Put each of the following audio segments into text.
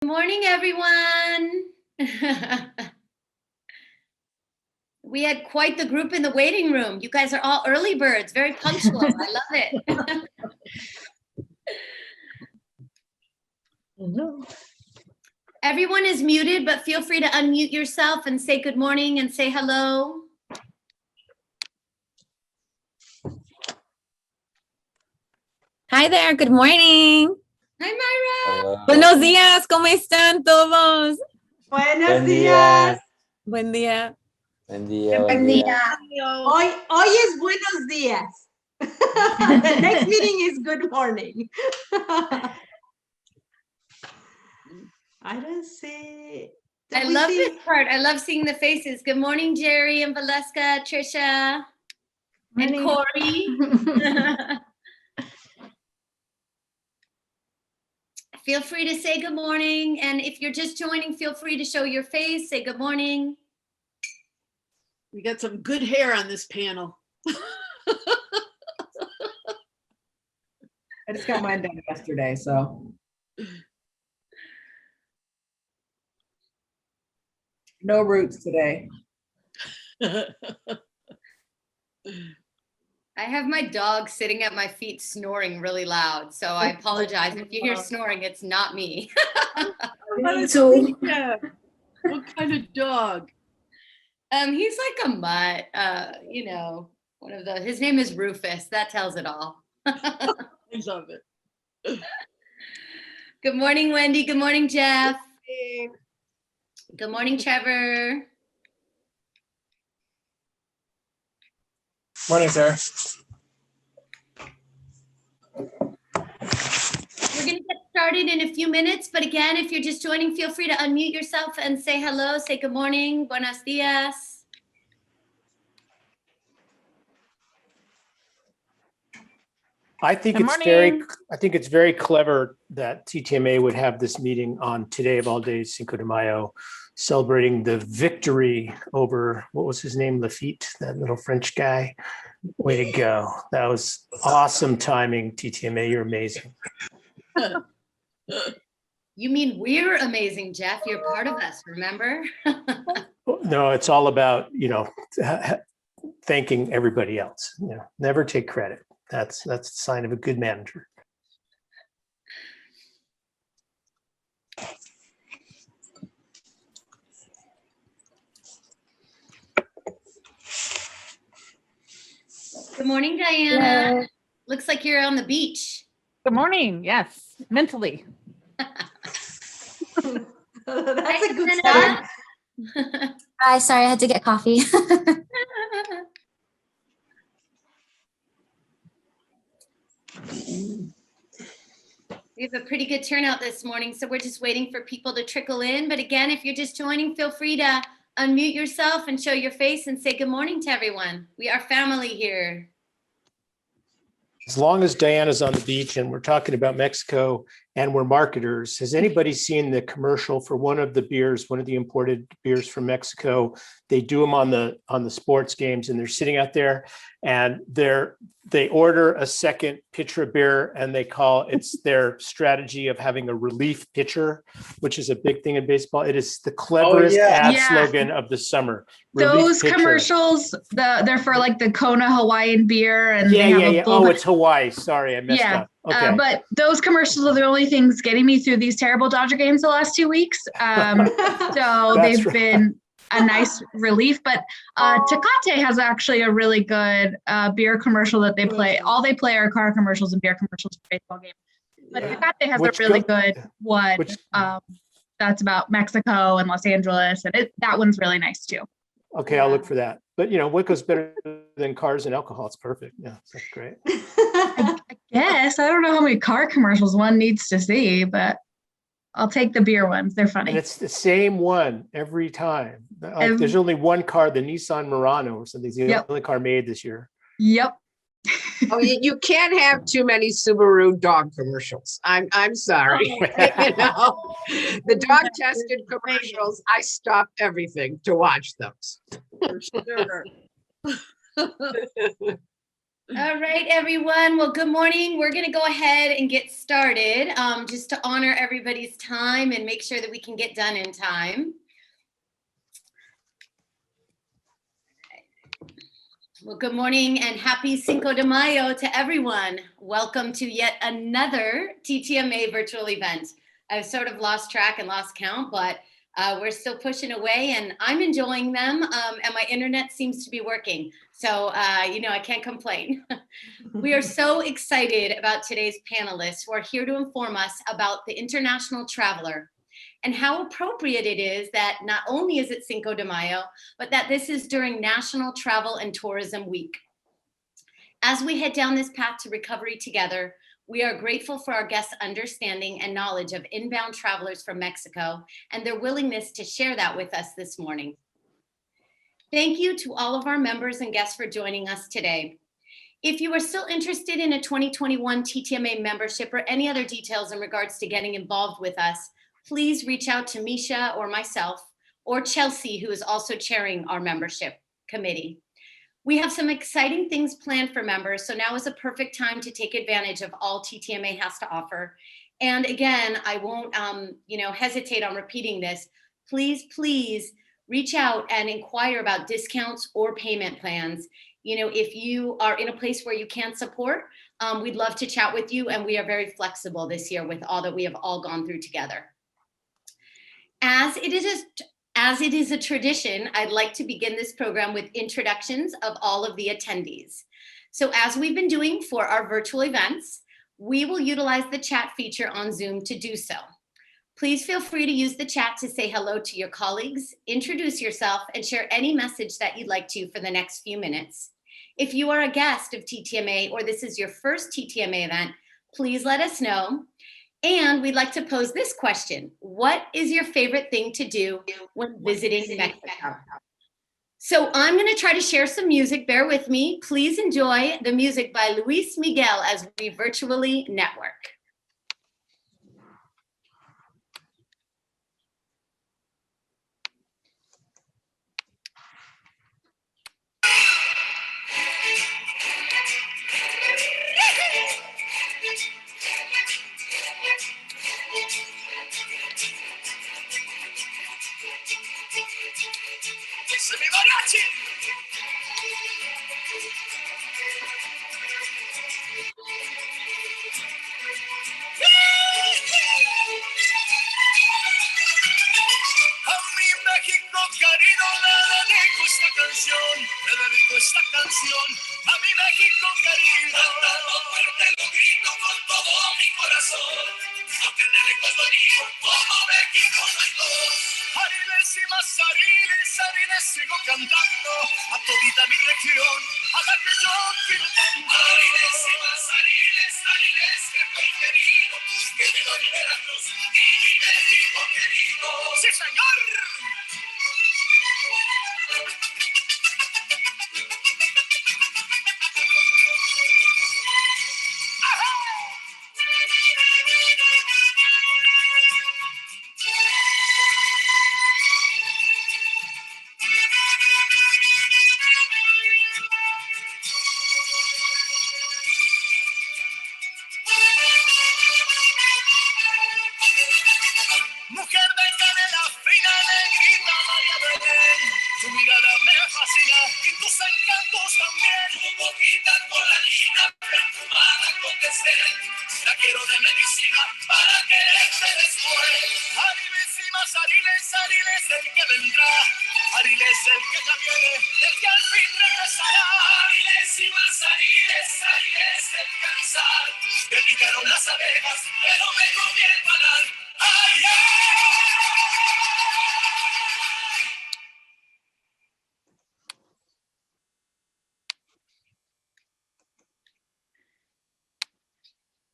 Good morning, everyone. We had quite the group in the waiting room. You guys are all early birds, very punctual. I love it. Everyone is muted, but feel free to unmute yourself and say good morning and say hello. Hi there, good morning. Hi, Myra. Hello. Buenos días, ¿cómo están todos? Buenos días. Buen día. Buen día. Buen día. Hoy es buenos días. The next meeting is good morning. I don't see. I love this part. I love seeing the faces. Good morning, Jerry and Valeska, Trisha, and Corey. Feel free to say good morning. And if you're just joining, feel free to show your face, say good morning. We got some good hair on this panel. I just got mine done yesterday, so. No roots today. I have my dog sitting at my feet snoring really loud, so I apologize. If you hear snoring, it's not me. What kind of dog? He's like a mutt, you know, one of the, his name is Rufus. That tells it all. I love it. Good morning, Wendy. Good morning, Jeff. Good morning, Trevor. Morning, Sarah. We're going to get started in a few minutes, but again, if you're just joining, feel free to unmute yourself and say hello, say good morning, buenos dias. I think Good it's very clever that TTMA would have this meeting on today of all days, Cinco de Mayo, celebrating the victory over, what was his name, Lafitte, that little French guy. Way to go. That was awesome timing, TTMA. You're amazing. You mean we're amazing, Jeff. You're part of us, remember? No, it's all about, thanking everybody else. Never take credit. That's a sign of a good manager. Good morning, Diana. Hello. Looks like you're on the beach. Good morning. Yes, mentally. That's a good start. Hi, sorry, I had to get coffee. We have a pretty good turnout this morning, so we're just waiting for people to trickle in. But again, if you're just joining, feel free to unmute yourself and show your face and say good morning to everyone. We are family here. As long as Diana's on the beach and we're talking about Mexico and we're marketers, has anybody seen the commercial for one of the beers, one of the imported beers from Mexico? They do them on the sports games, and they're sitting out there and they order a second pitcher of beer, and they call it's their strategy of having a relief pitcher, which is a big thing in baseball. It is the cleverest ad slogan of the summer. Those commercials, they're for like the Kona Hawaiian beer, and Oh, it's Hawaii. Sorry, I messed up. Okay. But those commercials are the only things getting me through these terrible Dodger games the last 2 weeks. So they've been a nice relief. But Tecate has actually a really good beer commercial that they play. All they play are car commercials and beer commercials for baseball games. But Tecate has a really good one that's about Mexico and Los Angeles, and that one's really nice too. Okay, I'll look for that. But what goes better than cars and alcohol? It's perfect. Yeah, that's great. I guess I don't know how many car commercials one needs to see, but I'll take the beer ones. They're funny. And it's the same one every time. There's only one car, the Nissan Murano or something. It's the only car made this year. Yep. Oh, you can't have too many Subaru dog commercials. I'm sorry. The dog tested commercials, I stop everything to watch those. For sure. All right, everyone. Well, good morning. We're going to go ahead and get started just to honor everybody's time and make sure that we can get done in time. Well, good morning and happy Cinco de Mayo to everyone. Welcome to yet another TTMA virtual event. I've sort of lost track and lost count, but we're still pushing away and I'm enjoying them and my internet seems to be working. So, I can't complain. We are so excited about today's panelists who are here to inform us about the international traveler and how appropriate it is that not only is it Cinco de Mayo, but that this is during National Travel and Tourism Week. As we head down this path to recovery together, we are grateful for our guests' understanding and knowledge of inbound travelers from Mexico and their willingness to share that with us this morning. Thank you to all of our members and guests for joining us today. If you are still interested in a 2021 TTMA membership or any other details in regards to getting involved with us, please reach out to Misha or myself or Chelsea, who is also chairing our membership committee. We have some exciting things planned for members, so now is a perfect time to take advantage of all TTMA has to offer. And again, I won't hesitate on repeating this. Please reach out and inquire about discounts or payment plans. If you are in a place where you can't support, we'd love to chat with you, and we are very flexible this year with all that we have all gone through together. As it is a tradition, I'd like to begin this program with introductions of all of the attendees. So as we've been doing for our virtual events, we will utilize the chat feature on Zoom to do so. Please feel free to use the chat to say hello to your colleagues, introduce yourself, and share any message that you'd like to for the next few minutes. If you are a guest of TTMA or this is your first TTMA event, please let us know. And we'd like to pose this question. What is your favorite thing to do when visiting Mexico? So I'm going to try to share some music. Bear with me. Please enjoy the music by Luis Miguel as we virtually network.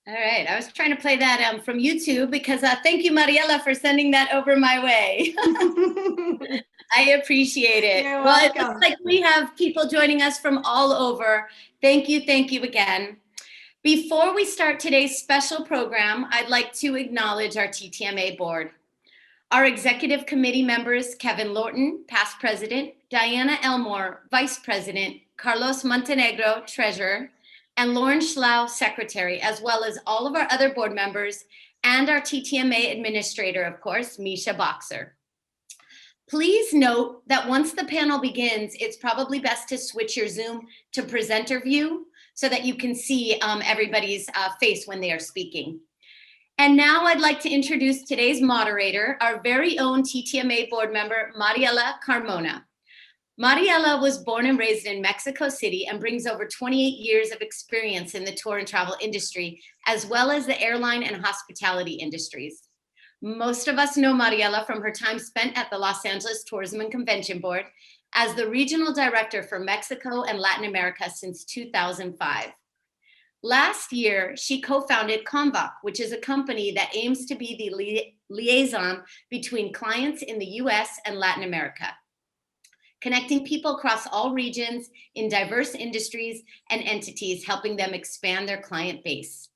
All right, I was trying to play that from YouTube because thank you, Mariella, for sending that over my way. I appreciate it. You're Well, it welcome. looks like we have people joining us from all over. Thank you again. Before we start today's special program, I'd like to acknowledge our TTMA board. Our executive committee members, Kevin Lorton, past president, Diana Elmore, vice president, Carlos Montenegro, treasurer, and Lauren Schlau, secretary, as well as all of our other board members and our TTMA administrator, of course, Misha Boxer. Please note that once the panel begins, it's probably best to switch your Zoom to presenter view so that you can see everybody's face when they are speaking. And now I'd like to introduce today's moderator, our very own TTMA board member, Mariella Carmona. Mariella was born and raised in Mexico City and brings over 28 years of experience in the tour and travel industry, as well as the airline and hospitality industries. Most of us know Mariella from her time spent at the Los Angeles Tourism and Convention Board as the regional director for Mexico and Latin America since 2005. Last year, she co-founded CONNVOC, which is a company that aims to be the liaison between clients in the US and Latin America, connecting people across all regions in diverse industries and entities, helping them expand their client base.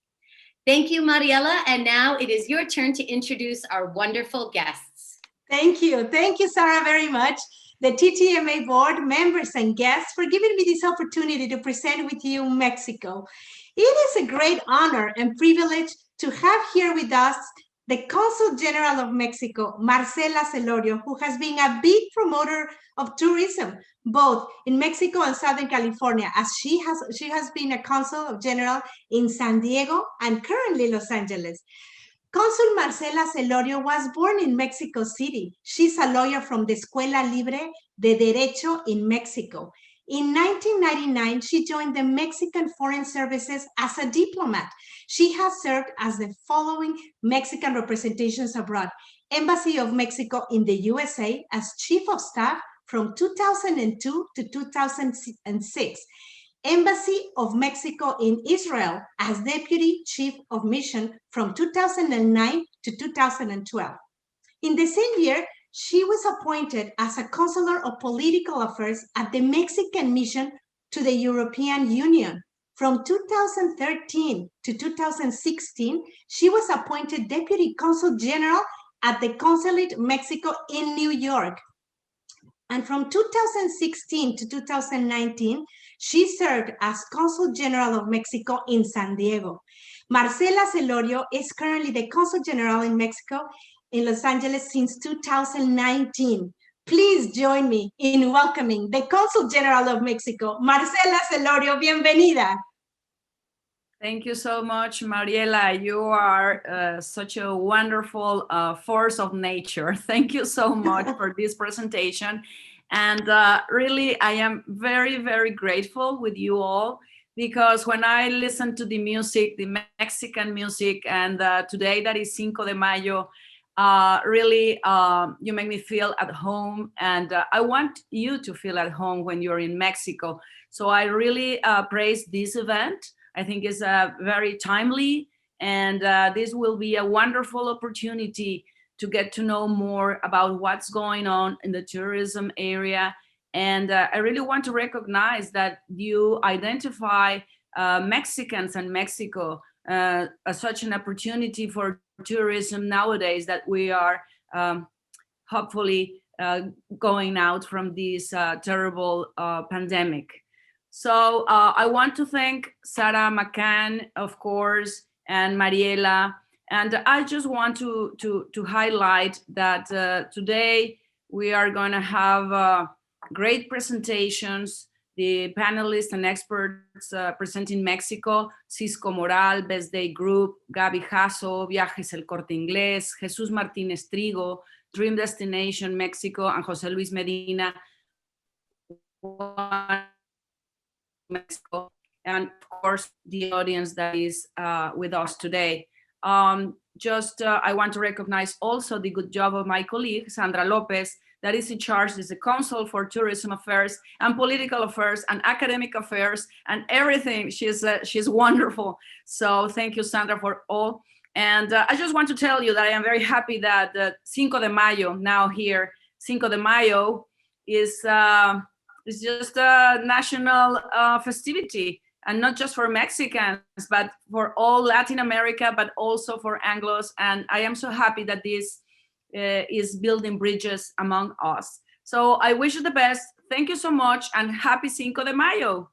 Thank you, Mariella, and now it is your turn to introduce our wonderful guests. Thank you, Sarah, very much. The TTMA board members and guests for giving me this opportunity to present with you Mexico. It is a great honor and privilege to have here with us the Consul General of Mexico, Marcela Celorio, who has been a big promoter of tourism, both in Mexico and Southern California, as she has been a Consul General in San Diego and currently Los Angeles. Consul Marcela Celorio was born in Mexico City. She's a lawyer from the Escuela Libre de Derecho in Mexico. In 1999, she joined the Mexican Foreign Services as a diplomat. She has served as the following Mexican representations abroad: Embassy of Mexico in the USA as Chief of Staff from 2002 to 2006, Embassy of Mexico in Israel as Deputy Chief of Mission from 2009 to 2012. In the same year, she was appointed as a Consular of Political Affairs at the Mexican Mission to the European Union. From 2013 to 2016, she was appointed Deputy Consul General at the Consulate Mexico in New York. And from 2016 to 2019, she served as Consul General of Mexico in San Diego. Marcela Celorio is currently the Consul General in Mexico in Los Angeles since 2019. Please join me in welcoming the Consul General of Mexico, Marcela Celorio. Bienvenida. Thank you so much, Mariela. You are such a wonderful force of nature. Thank you so much for this presentation. And really, I am very, very grateful with you all, because when I listen to the music, the Mexican music, and today that is Cinco de Mayo, really, you make me feel at home, and I want you to feel at home when you're in Mexico. So I really praise this event. I think it's very timely, and this will be a wonderful opportunity to get to know more about what's going on in the tourism area. And I really want to recognize that you identify Mexicans and Mexico as such an opportunity for tourism nowadays that we are hopefully going out from this terrible pandemic. So I want to thank Sarah McCann, of course, and Mariela. And I just want to highlight that today we are going to have great presentations. The panelists and experts presenting Mexico: Cisco Moral, Best Day Group, Gaby Jasso, Viajes El Corte Inglés, Jesus Martinez Trigo, Dream Destination Mexico, and Jose Luis Medina, Mexico, and of course the audience that is with us today. I want to recognize also the good job of my colleague Sandra Lopez, that is in charge as the Consul for Tourism Affairs and Political Affairs and Academic Affairs and everything. She's wonderful. So thank you, Sandra, for all. And I just want to tell you that I am very happy that Cinco de Mayo now here. Cinco de Mayo is just a national festivity, and not just for Mexicans, but for all Latin America, but also for Anglos. And I am so happy that this is building bridges among us. So I wish you the best. Thank you so much, and happy Cinco de Mayo.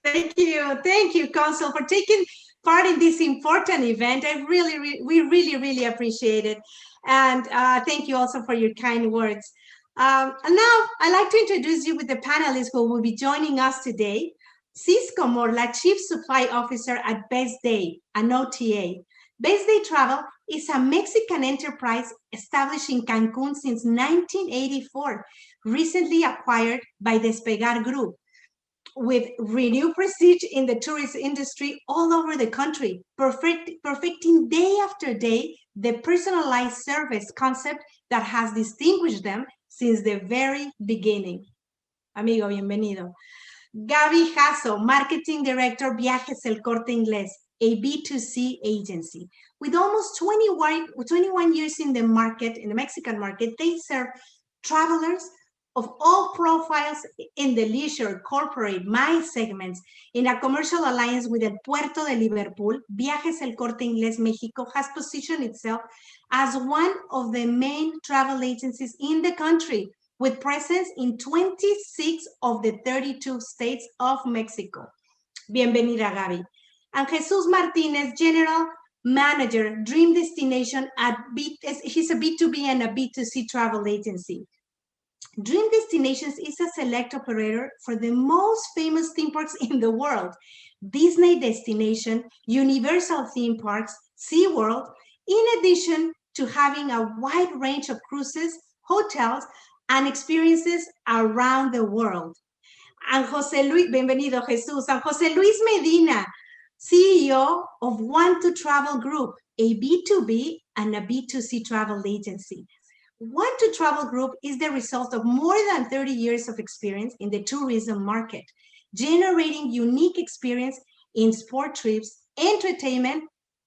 Thank you, Consul, for taking part in this important event. We really appreciate it. And thank you also for your kind words. And now I'd like to introduce you with the panelists who will be joining us today. Cisco Morla, Chief Supply Officer at Best Day, an OTA. Best Day Travel is a Mexican enterprise established in Cancun since 1984, recently acquired by Despegar Group, with renewed prestige in the tourist industry all over the country, perfecting day after day the personalized service concept that has distinguished them since the very beginning. Amigo, bienvenido. Gaby Jasso, Marketing Director, Viajes El Corte Inglés, a B2C agency. With almost 21 years in the market, in the Mexican market, they serve travelers of all profiles in the leisure, corporate, MICE segments. In a commercial alliance with El Puerto de Liverpool, Viajes El Corte Inglés Mexico has positioned itself as one of the main travel agencies in the country, with presence in 26 of the 32 states of Mexico. Bienvenida, Gaby. And Jesus Martinez, General Manager, Dream Destination he's a B2B and a B2C travel agency. Dream Destinations is a select operator for the most famous theme parks in the world: Disney Destination, Universal Theme Parks, SeaWorld, in addition to having a wide range of cruises, hotels, and experiences around the world. And José Luis, bienvenido Jesús, and José Luis Medina, CEO of Want to Travel Group, a B2B and a B2C travel agency. Want to Travel Group is the result of more than 30 years of experience in the tourism market, generating unique experience in sport trips, entertainment,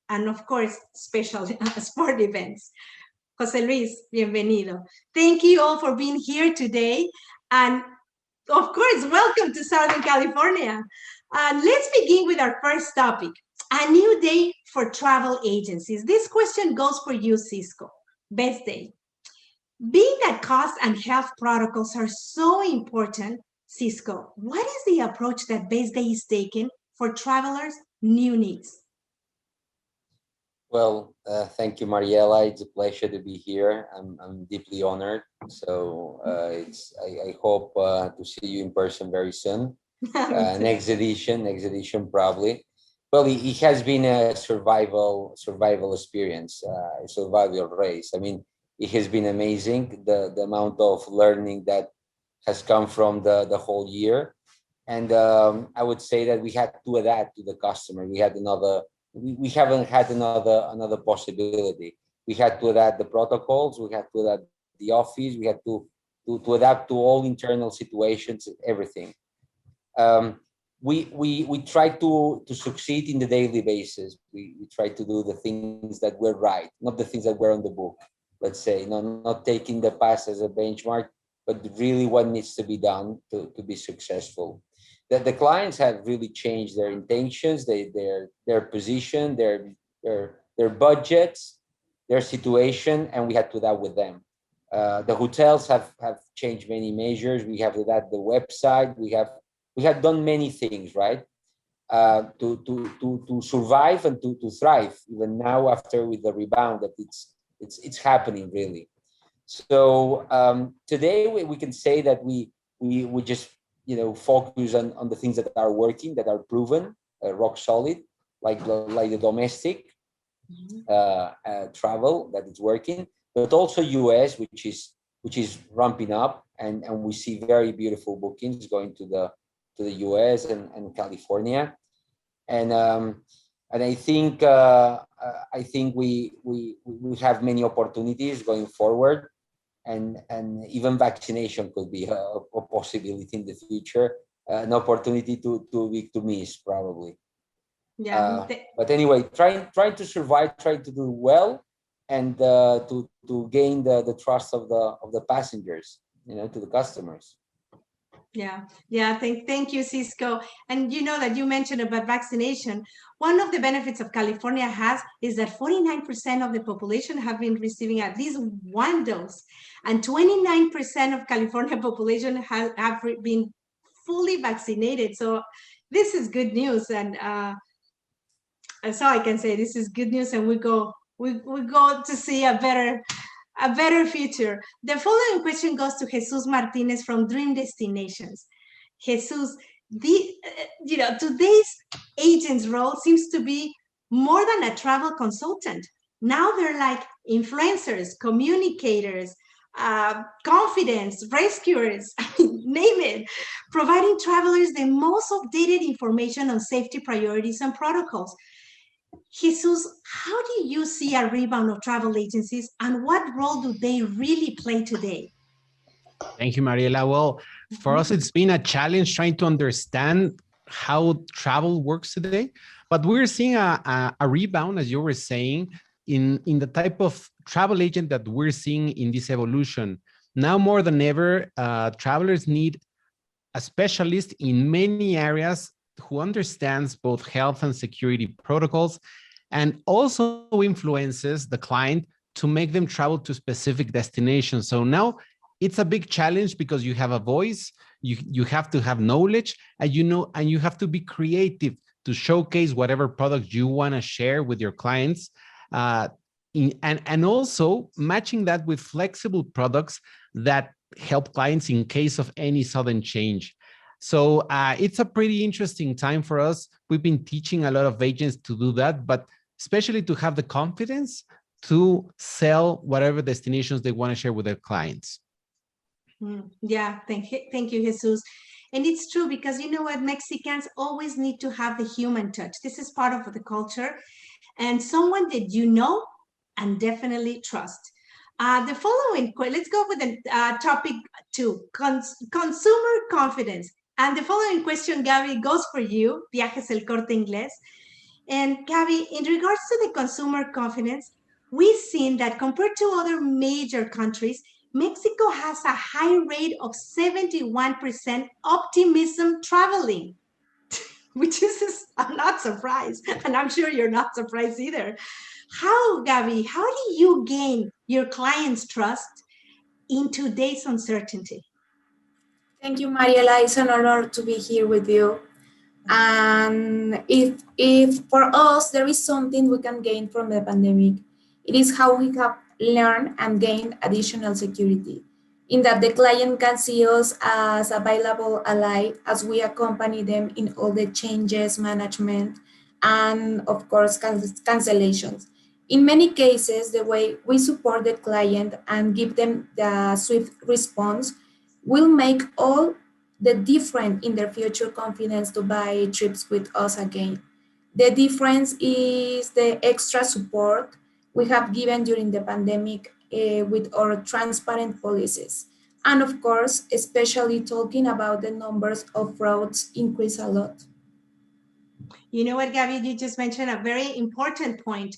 and of course, special sport events. José Luis, bienvenido. Thank you all for being here today. And of course, welcome to Southern California. Let's begin with our first topic, a new day for travel agencies. This question goes for you, Cisco. Best Day. Being that cost and health protocols are so important, Cisco, what is the approach that Best Day is taking for travelers' new needs? Well, thank you, Mariella. It's a pleasure to be here. I'm deeply honored. So I hope to see you in person very soon. Next edition probably. Well, it has been a survival experience, a survival race. I mean, it has been amazing, the amount of learning that has come from the whole year. And I would say that we had to adapt to the customer. We haven't had another possibility. We had to adapt the protocols, we had to adapt the office, we had to adapt to all internal situations, everything. We try to succeed in the daily basis. We try to do the things that were right, not the things that were on the book. Let's say, not taking the past as a benchmark, but really what needs to be done to be successful. That the clients have really changed their intentions, their position, their budgets, their situation, and we had to adapt with them. The hotels have changed many measures. We have adapted the website. We have done many things, right? To survive and to thrive. Even now, after with the rebound, that it's happening really. So today we can say that we just focus on the things that are working, that are proven, rock solid, like the domestic travel that is working, but also US, which is ramping up, and we see very beautiful bookings going to the US and California, and I think we have many opportunities going forward, and even vaccination could be a possibility in the future, an opportunity to miss probably. Yeah. But anyway, trying to survive, trying to do well, and to gain the trust of the passengers, to the customers. Yeah. Thank you, Cisco. And that you mentioned about vaccination. One of the benefits of California is that 49% of the population have been receiving at least one dose, and 29% of California population have been fully vaccinated. So this is good news, and that's all I can say. This is good news, and we go to see a better future. The following question goes to Jesus Martinez from Dream Destinations. Jesus, today's agent's role seems to be more than a travel consultant. Now they're like influencers, communicators, confidence, rescuers, name it, providing travelers the most updated information on safety priorities and protocols. Jesus, how do you see a rebound of travel agencies, and what role do they really play today? Thank you, Mariela. Well, for us, it's been a challenge trying to understand how travel works today, but we're seeing a rebound, as you were saying, in the type of travel agent that we're seeing in this evolution. Now more than ever, travelers need a specialist in many areas who understands both health and security protocols, and also influences the client to make them travel to specific destinations. So now it's a big challenge because you have a voice, you have to have knowledge, and you have to be creative to showcase whatever product you want to share with your clients. And also matching that with flexible products that help clients in case of any sudden change. So it's a pretty interesting time for us. We've been teaching a lot of agents to do that, but especially to have the confidence to sell whatever destinations they want to share with their clients. Yeah, thank you, Jesus. And it's true, because you know what, Mexicans always need to have the human touch. This is part of the culture, and someone that you know and definitely trust. The following, let's go with the topic 2, consumer confidence. And the following question, Gaby, goes for you, Viajes El Corte Inglés. And Gaby, in regards to the consumer confidence, we've seen that compared to other major countries, Mexico has a high rate of 71% optimism traveling, which is, I'm not surprised, and I'm sure you're not surprised either. How, Gaby, how do you gain your clients' trust in today's uncertainty? Thank you, Mariela. It's an honor to be here with you. And if for us there is something we can gain from the pandemic, it is how we have learned and gained additional security, in that the client can see us as a valuable ally as we accompany them in all the changes, management, and of course cancellations. In many cases, the way we support the client and give them the swift response will make all the difference in their future confidence to buy trips with us again. The difference is the extra support we have given during the pandemic with our transparent policies. And of course, especially talking about the numbers of frauds increase a lot. You know what, Gaby, you just mentioned a very important point.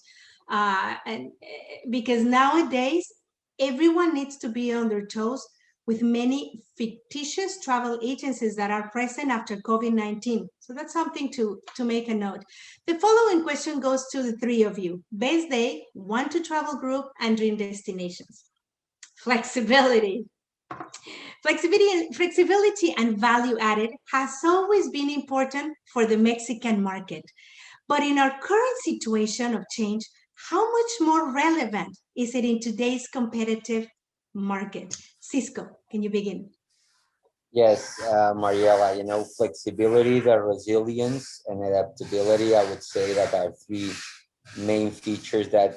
And because nowadays, everyone needs to be on their toes, with many fictitious travel agencies that are present after COVID-19. So that's something to make a note. The following question goes to the three of you. Best Day, Want to Travel Group, and Dream Destinations. Flexibility. Flexibility and value added has always been important for the Mexican market. But in our current situation of change, how much more relevant is it in today's competitive market? Cisco, can you begin? Yes, Mariela, flexibility, the resilience, and adaptability, I would say that are three main features that,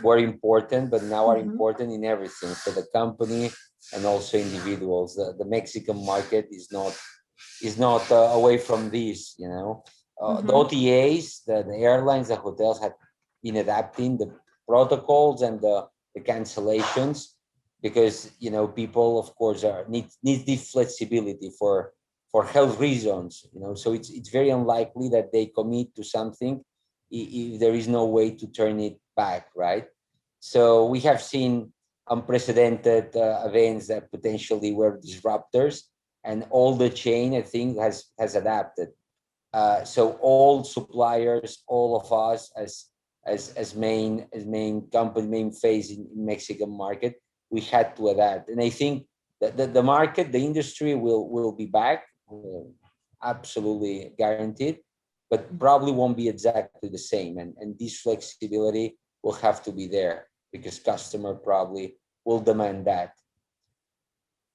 were important, but now are important in everything for the company and also individuals. The Mexican market is not away from these, The OTAs, the airlines, the hotels have been adapting the protocols and the cancellations, because people, of course, need the flexibility for health reasons. So it's very unlikely that they commit to something if there is no way to turn it back, right? So we have seen unprecedented events that potentially were disruptors, and all the chain, I think, has adapted. So all suppliers, all of us as main company, main face in Mexican market, we had to adapt. And I think that the market, the industry will be back. absolutely guaranteed, but probably won't be exactly the same. And this flexibility will have to be there because customer probably will demand that.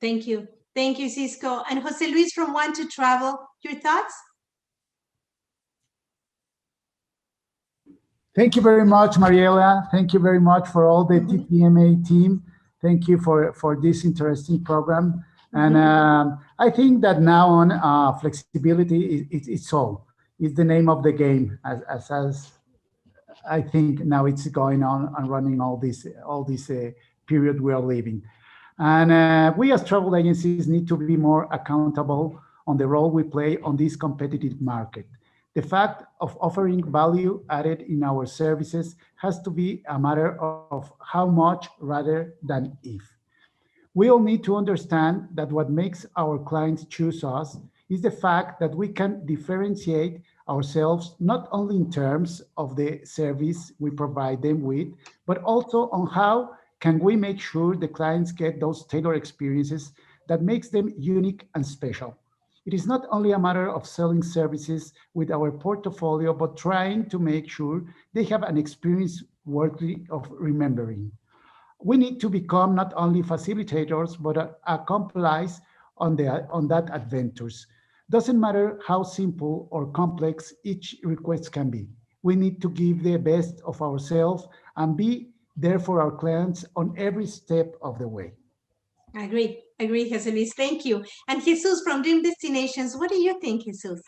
Thank you. Thank you, Cisco. And Jose Luis from Want to Travel, your thoughts? Thank you very much, Mariella. Thank you very much for all the TTMA team. Thank you for this interesting program. And I think that now on flexibility, it's all. It's the name of the game, as I think now it's going on and running all this period we are living. And we as travel agencies need to be more accountable on the role we play on this competitive market. The fact of offering value added in our services has to be a matter of how much rather than if. We all need to understand that what makes our clients choose us is the fact that we can differentiate ourselves not only in terms of the service we provide them with, but also on how can we make sure the clients get those tailored experiences that makes them unique and special. It is not only a matter of selling services with our portfolio, but trying to make sure they have an experience worthy of remembering. We need to become not only facilitators, but accomplice on that adventures. Doesn't matter how simple or complex each request can be. We need to give the best of ourselves and be there for our clients on every step of the way. I agree, Jose Luis. Thank you. And Jesus from Dream Destinations, what do you think, Jesus?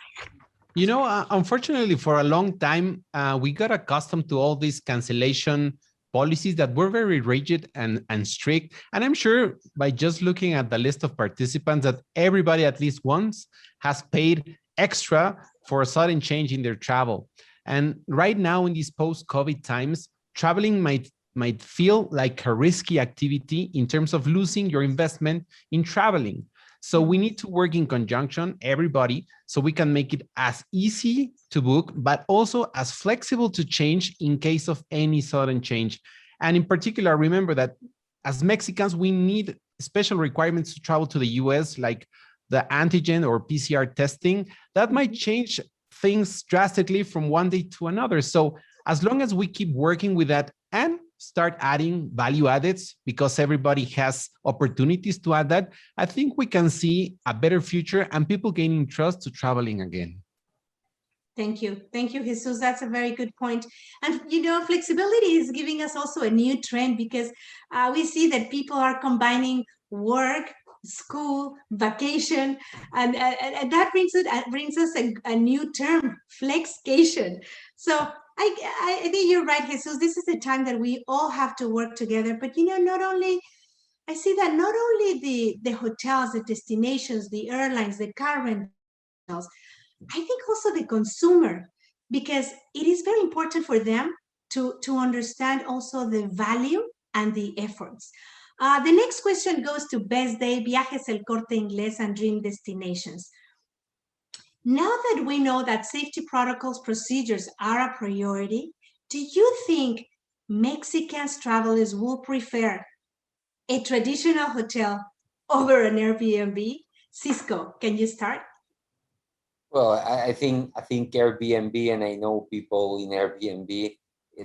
You know, unfortunately, for a long time, we got accustomed to all these cancellation policies that were very rigid and strict. And I'm sure by just looking at the list of participants that everybody at least once has paid extra for a sudden change in their travel. And right now in these post-COVID times, traveling might feel like a risky activity in terms of losing your investment in traveling. So we need to work in conjunction, everybody, so we can make it as easy to book, but also as flexible to change in case of any sudden change. And in particular, remember that as Mexicans, we need special requirements to travel to the US, like the antigen or PCR testing. That might change things drastically from one day to another. So as long as we keep working with that and start adding value addeds because everybody has opportunities to add that, I think we can see a better future and people gaining trust to traveling again. Thank you. Thank you, Jesus. That's a very good point. And, you know, flexibility is giving us also a new trend because we see that people are combining work, school, vacation, and that brings us a new term, flexcation. So I think you're right, Jesus. This is the time that we all have to work together. But, you know, I see that not only the hotels, the destinations, the airlines, the car rentals, I think also the consumer, because it is very important for them to understand also the value and the efforts. The next question goes to Best Day, Viajes El Corte Inglés, and Dream Destinations. Now that we know that safety protocols procedures are a priority, do you think Mexicans travelers will prefer a traditional hotel over an Airbnb? Cisco, can you start? Well, I think Airbnb, and I know people in Airbnb,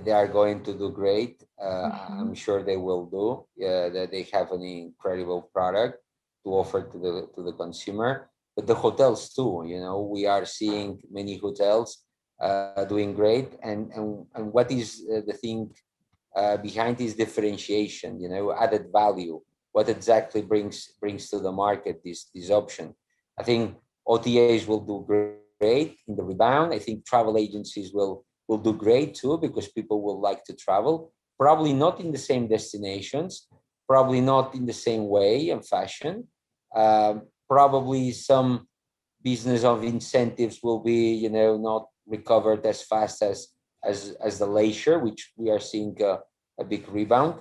they are going to do great. I'm sure they will do. That they have an incredible product to offer to the consumer. But the hotels too, you know, we are seeing many hotels doing great. And what is the thing behind this differentiation? You know, added value. What exactly brings to the market this option? I think OTAs will do great in the rebound. I think travel agencies will do great too, because people will like to travel, probably not in the same destinations, probably not in the same way and fashion. Probably some business of incentives will be, you know, not recovered as fast as the leisure, which we are seeing a big rebound.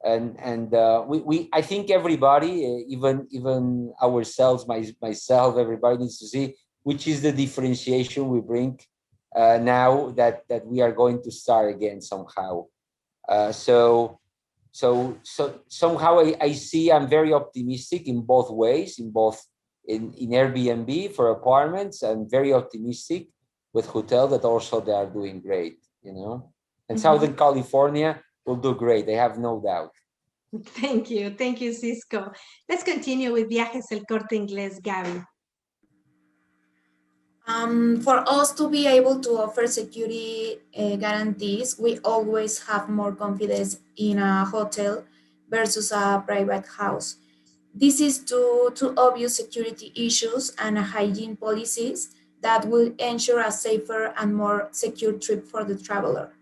And I think everybody, even ourselves, myself, everybody needs to see which is the differentiation we bring now that we are going to start again somehow. So somehow I see I'm very optimistic in both ways, in both in Airbnb for apartments. I'm very optimistic with hotel that also they are doing great, you know. And Southern California will do great. I have no doubt. Thank you, Cisco. Let's continue with Viajes El Corte Inglés, Gabby. For us to be able to offer security guarantees, we always have more confidence in a hotel versus a private house. This is due to obvious security issues and hygiene policies that will ensure a safer and more secure trip for the traveler.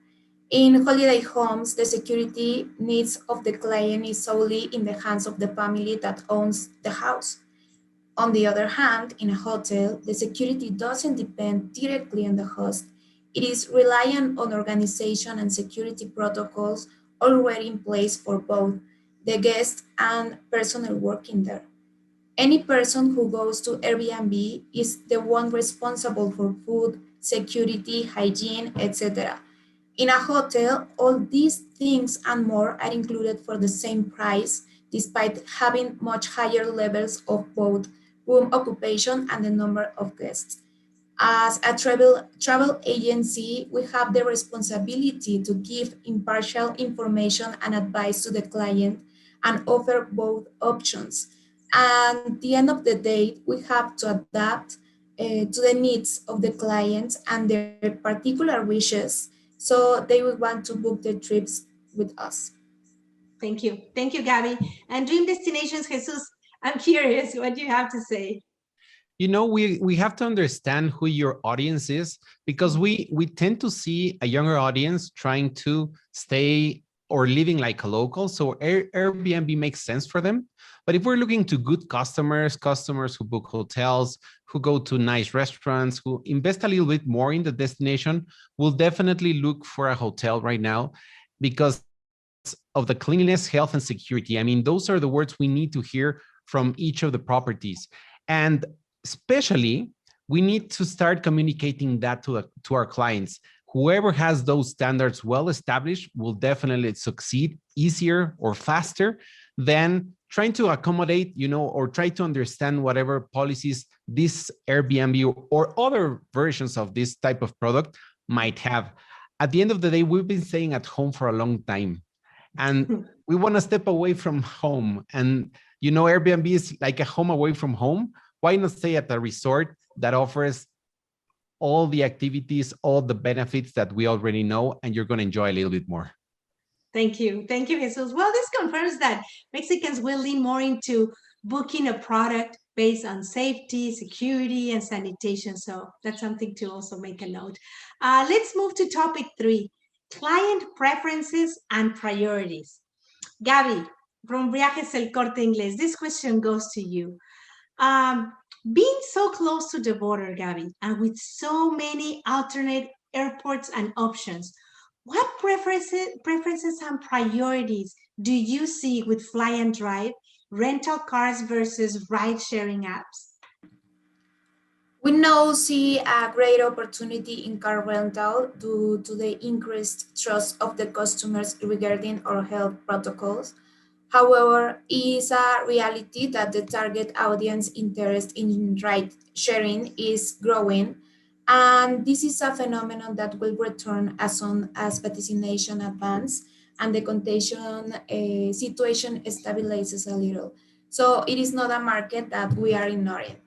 In holiday homes, the security needs of the client is solely in the hands of the family that owns the house. On the other hand, in a hotel, the security doesn't depend directly on the host. It is reliant on organization and security protocols already in place for both the guests and personnel working there. Any person who goes to Airbnb is the one responsible for food, security, hygiene, etc. In a hotel, all these things and more are included for the same price, despite having much higher levels of both room occupation and the number of guests. As a travel agency, we have the responsibility to give impartial information and advice to the client and offer both options. And at the end of the day, we have to adapt to the needs of the clients and their particular wishes, so they will want to book their trips with us. Thank you, Gabby. And Dream Destinations, Jesus, I'm curious what you have to say. You know, we have to understand who your audience is, because we tend to see a younger audience trying to stay or living like a local. So Airbnb makes sense for them. But if we're looking to good customers who book hotels, who go to nice restaurants, who invest a little bit more in the destination, we'll definitely look for a hotel right now because of the cleanliness, health, and security. I mean, those are the words we need to hear from each of the properties. And especially, we need to start communicating that to our clients. Whoever has those standards well established will definitely succeed easier or faster than trying to accommodate, you know, or try to understand whatever policies this Airbnb or other versions of this type of product might have. At the end of the day, we've been staying at home for a long time, and we want to step away from home. And, you know, Airbnb is like a home away from home. Why not stay at a resort that offers all the activities, all the benefits that we already know, and you're going to enjoy a little bit more? Thank you, Jesus. Well, this confirms that Mexicans will lean more into booking a product based on safety, security, and sanitation. So that's something to also make a note. Let's move to topic 3, client preferences and priorities. Gabby, from Viajes El Corte Inglés, this question goes to you. Being so close to the border, Gabby, and with so many alternate airports and options, what preferences and priorities do you see with fly and drive, rental cars versus ride-sharing apps? We now see a great opportunity in car rental due to the increased trust of the customers regarding our health protocols. However, it is a reality that the target audience interest in ride sharing is growing, and this is a phenomenon that will return as soon as vaccination advances and the contagion situation stabilizes a little. So it is not a market that we are ignoring.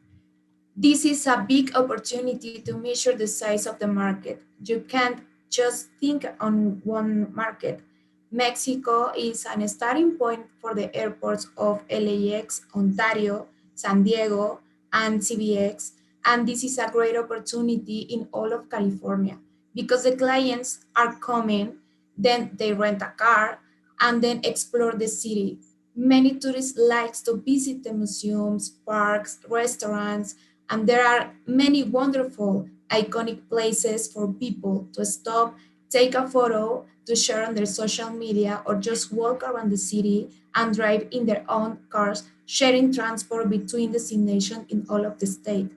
This is a big opportunity to measure the size of the market. You can't just think on one market. Mexico is an starting point for the airports of LAX, Ontario, San Diego, and CBX, and this is a great opportunity in all of California because the clients are coming, then they rent a car, and then explore the city. Many tourists like to visit the museums, parks, restaurants, and there are many wonderful, iconic places for people to stop, take a photo, to share on their social media, or just walk around the city and drive in their own cars, sharing transport between destinations in all of the state.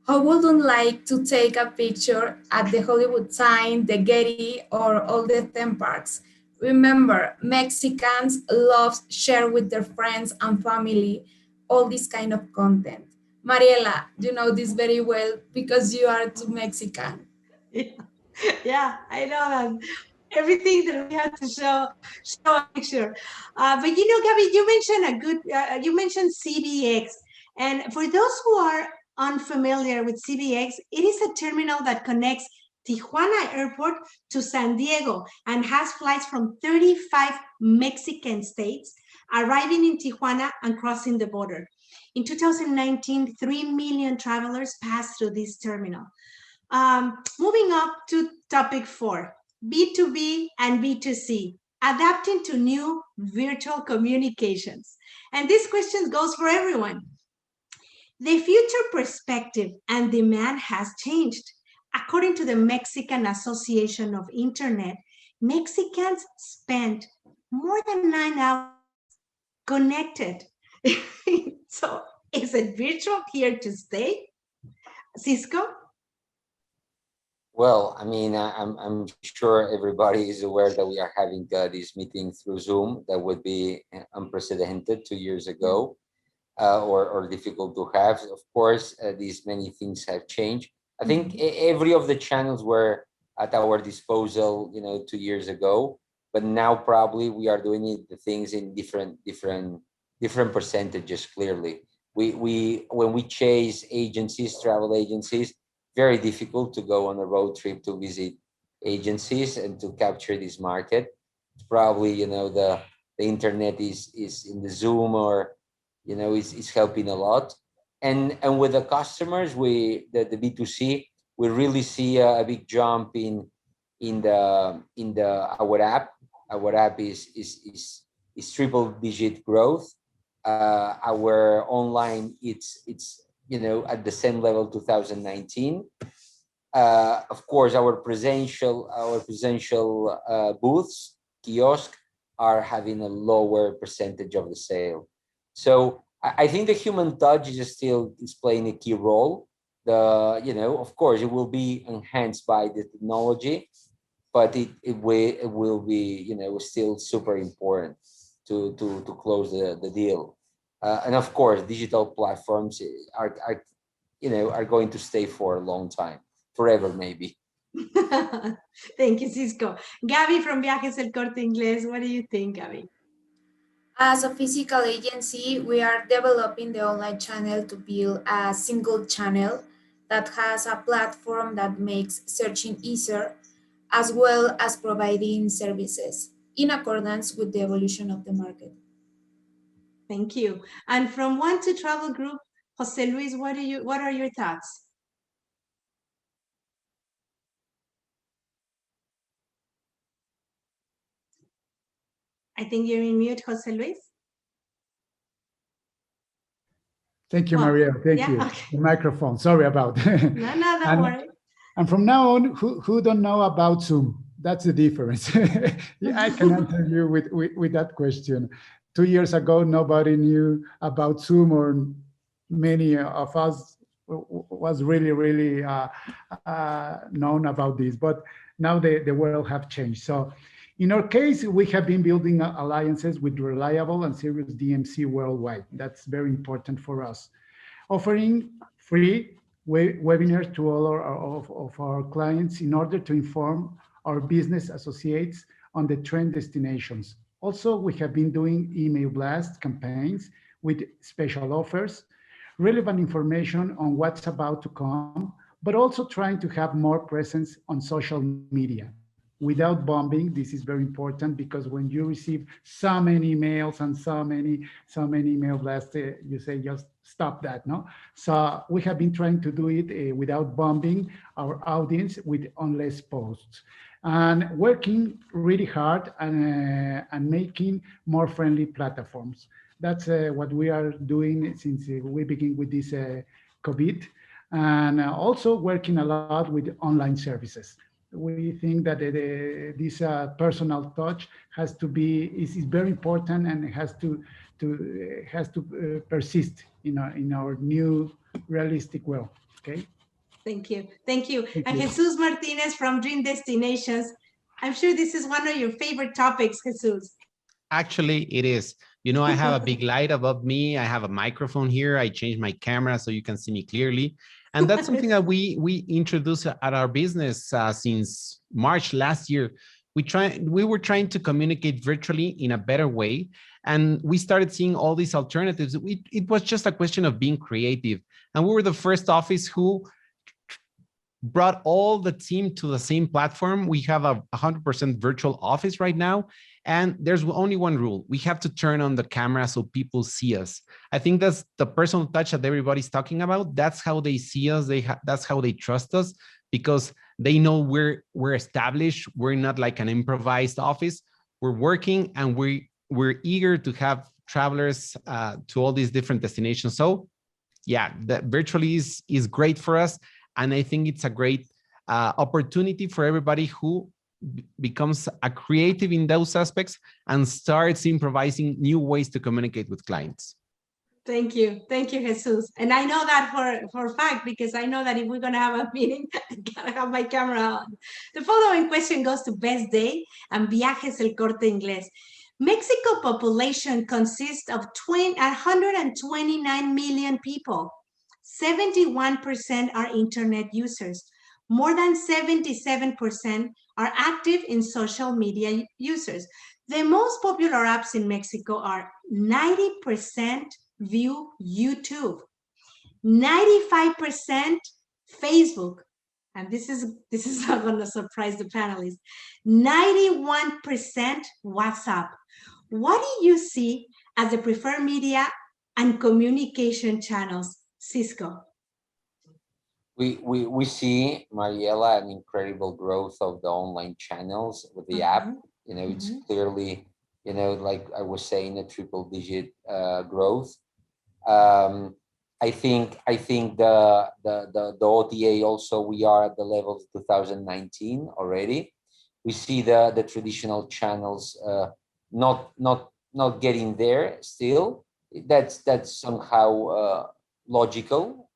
Who wouldn't like to take a picture at the Hollywood sign, the Getty, or all the theme parks? Remember, Mexicans love share with their friends and family all this kind of content. Mariela, you know this very well because you are too Mexican. Yeah, I know that. Everything that we have to show a picture. But you know, Gabby, you mentioned CBX. And for those who are unfamiliar with CBX, it is a terminal that connects Tijuana Airport to San Diego and has flights from 35 Mexican states arriving in Tijuana and crossing the border. In 2019, 3 million travelers passed through this terminal. Moving up to topic 4, B2B and B2C, adapting to new virtual communications. And this question goes for everyone. The future perspective and demand has changed. According to the Mexican Association of Internet, Mexicans spend more than 9 hours connected. So is it virtual here to stay? Cisco? Well, I mean, I'm sure everybody is aware that we are having this meeting through Zoom. That would be unprecedented 2 years ago, or difficult to have. Of course, these many things have changed. I think every of the channels were at our disposal, 2 years ago, but now probably we are doing the things in different percentages. Clearly, when we chase travel agencies, very difficult to go on a road trip to visit agencies and to capture this market. It's probably, the internet is in the Zoom or, is helping a lot. And with the customers, the B2C, we really see a big jump in our app. Our app is triple digit growth. Our online, it's at the same level 2019. Of course, our presential booths, kiosk, are having a lower percentage of the sale. So I think the human touch is playing a key role. Of course, it will be enhanced by the technology, but it will be still super important to close the deal. And of course, digital platforms are going to stay for a long time, forever maybe. Thank you, Cisco. Gabby from Viajes El Corte Inglés, what do you think, Gabby? As a physical agency, we are developing the online channel to build a single channel that has a platform that makes searching easier, as well as providing services in accordance with the evolution of the market. Thank you. And from One to Travel Group, Jose Luis, what are your thoughts? I think you're in mute, Jose Luis. Thank you, Maria. Thank you. Okay. The microphone. Sorry about that. No, don't worry. And from now on, who don't know about Zoom? That's the difference. I can answer you with that question. 2 years ago, nobody knew about Zoom, or many of us was really known about this. But now the world have changed. So in our case, we have been building alliances with reliable and serious DMC worldwide. That's very important for us. Offering free webinars to all of our clients in order to inform our business associates on the trend destinations. Also, we have been doing email blast campaigns with special offers, relevant information on what's about to come, but also trying to have more presence on social media. Without bombing, this is very important, because when you receive so many emails and so many email blasts, you say just stop that, no? So we have been trying to do it without bombing our audience with endless posts, and working really hard and making more friendly platforms. That's what we are doing since we begin with this COVID, and also working a lot with online services. We think that this personal touch is very important, and it has to persist in our new realistic world. Okay. Thank you. Thank you. And Jesus Martinez from Dream Destinations. I'm sure this is one of your favorite topics, Jesus. Actually, it is. You know, I have a big light above me. I have a microphone here. I changed my camera so you can see me clearly. And that's something that we introduced at our business since March last year. We were trying to communicate virtually in a better way. And we started seeing all these alternatives. It was just a question of being creative. And we were the first office who brought all the team to the same platform. We have a 100% virtual office right now. And there's only one rule. We have to turn on the camera so people see us. I think that's the personal touch that everybody's talking about. That's how they see us. That's how they trust us, because they know we're established. We're not like an improvised office. We're working, and we're eager to have travelers to all these different destinations. So yeah, that virtually is great for us. And I think it's a great opportunity for everybody who becomes a creative in those aspects and starts improvising new ways to communicate with clients. Thank you, Jesus. And I know that for a fact, because I know that if we're gonna have a meeting, I gotta have my camera on. The following question goes to Best Day and Viajes El Corte Inglés. Mexico population consists of 129 million people. 71% are internet users. More than 77% are active in social media users. The most popular apps in Mexico are 90% view YouTube, 95% Facebook, and this is not going to surprise the panelists, 91% WhatsApp. What do you see as the preferred media and communication channels, Cisco? We see, Mariella, an incredible growth of the online channels with the app. You know, it's clearly, you know, like I was saying, a triple-digit growth. I think the OTA also, we are at the level of 2019 already. We see the traditional channels not getting there still. That's somehow logical.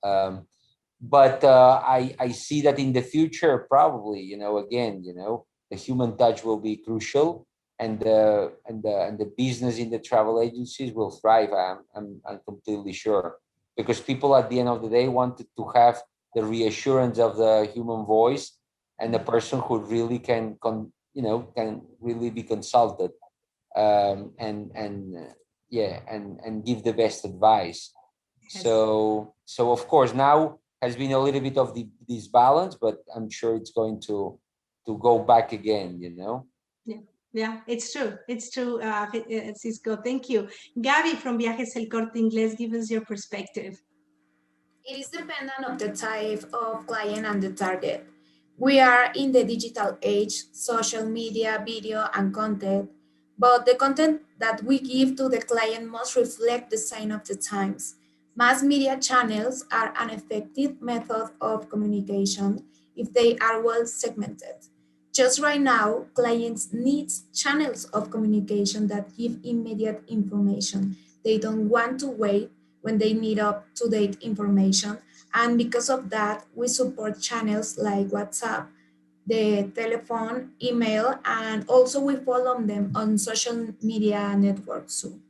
But I see that in the future, probably, you know, again, you know, the human touch will be crucial, and the business in the travel agencies will thrive. I'm completely sure, because people at the end of the day wanted to have the reassurance of the human voice and the person who really can really be consulted, and give the best advice. Yes. So of course now has been a little bit of this balance, but I'm sure it's going to go back again, you know. Yeah, it's true. It's true, Cisco. Thank you. Gaby from Viajes El Corte Inglés, give us your perspective. It is dependent of the type of client and the target. We are in the digital age, social media, video, and content, but the content that we give to the client must reflect the sign of the times. Mass media channels are an effective method of communication if they are well segmented. Just right now, clients need channels of communication that give immediate information. They don't want to wait when they need up-to-date information. And because of that, we support channels like WhatsApp, the telephone, email, and also we follow them on social media networks too.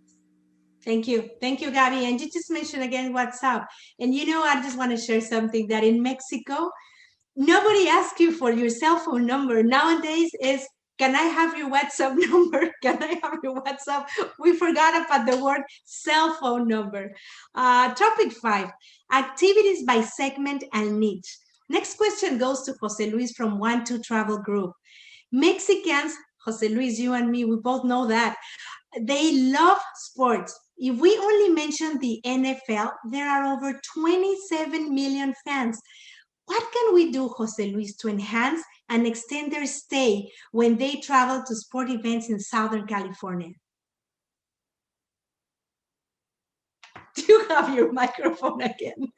Thank you, Gaby. And you just mentioned again WhatsApp. And you know, I just want to share something that in Mexico, nobody asks you for your cell phone number. Nowadays is, can I have your WhatsApp number? Can I have your WhatsApp? We forgot about the word cell phone number. Topic 5, activities by segment and niche. Next question goes to Jose Luis from 1-2 Travel Group. Mexicans, Jose Luis, you and me, we both know that, they love sports. If we only mention the NFL, there are over 27 million fans. What can we do, Jose Luis, to enhance and extend their stay when they travel to sport events in Southern California? Do you have your microphone again?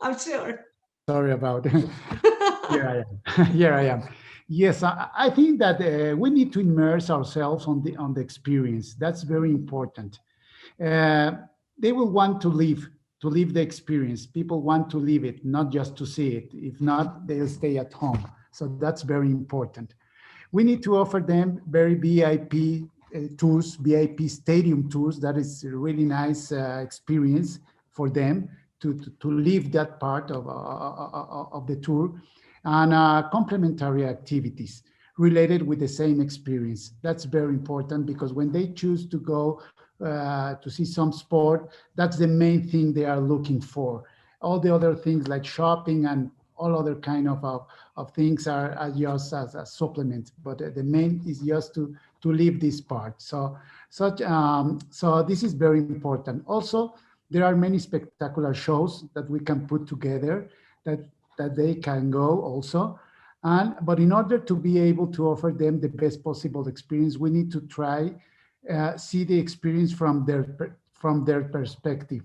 I'm sure. Sorry about it. Here I am. Yes, I think that we need to immerse ourselves on the experience. That's very important. They will want to live the experience. People want to live it, not just to see it. If not, they'll stay at home. So that's very important. We need to offer them very VIP tours, VIP stadium tours. That is a really nice experience for them to live that part of the tour, and complementary activities related with the same experience. That's very important, because when they choose to go to see some sport, that's the main thing they are looking for. All the other things like shopping and all other kind of things are just as a supplement, but the main is just to live this part. So this is very important. Also, there are many spectacular shows that we can put together that they can go also. But in order to be able to offer them the best possible experience, we need to try see the experience from their perspective,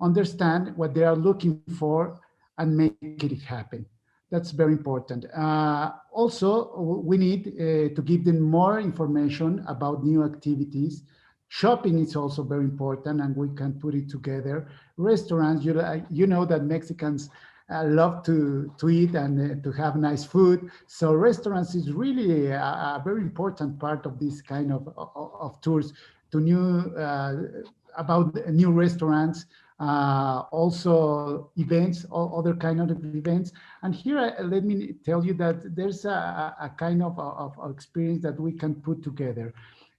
understand what they are looking for, and make it happen. That's very important. Also, we need to give them more information about new activities. Shopping is also very important, and we can put it together. Restaurants, you know that Mexicans love to eat and to have nice food. So restaurants is really a very important part of this kind of tours to about new restaurants, also events, all other kind of events. And here, let me tell you that there's a kind of experience that we can put together.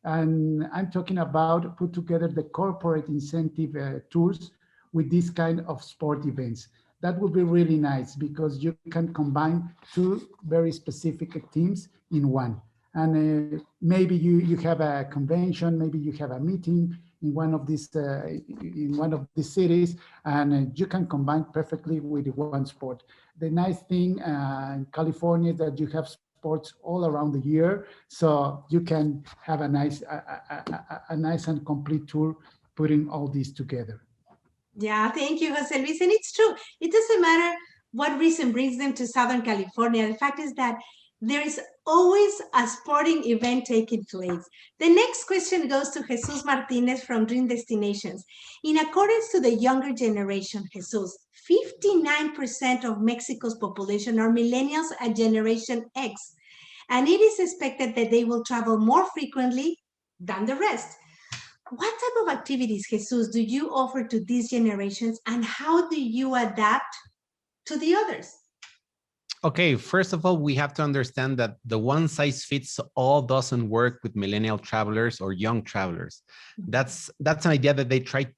And I'm talking about put together the corporate incentive tours with this kind of sport events. That would be really nice, because you can combine two very specific teams in one. And maybe you have a convention, maybe you have a meeting in one of these cities, and you can combine perfectly with one sport. The nice thing in California is that you have sports all around the year, so you can have a nice and complete tour putting all these together. Yeah, thank you, Jose Luis. And it's true. It doesn't matter what reason brings them to Southern California. The fact is that there is always a sporting event taking place. The next question goes to Jesus Martinez from Dream Destinations. In accordance to the younger generation, Jesus, 59% of Mexico's population are millennials and Generation X, and it is expected that they will travel more frequently than the rest. What type of activities, Jesus, do you offer to these generations, and how do you adapt to the others? Okay, first of all, we have to understand that the one size fits all doesn't work with millennial travelers or young travelers. That's an idea that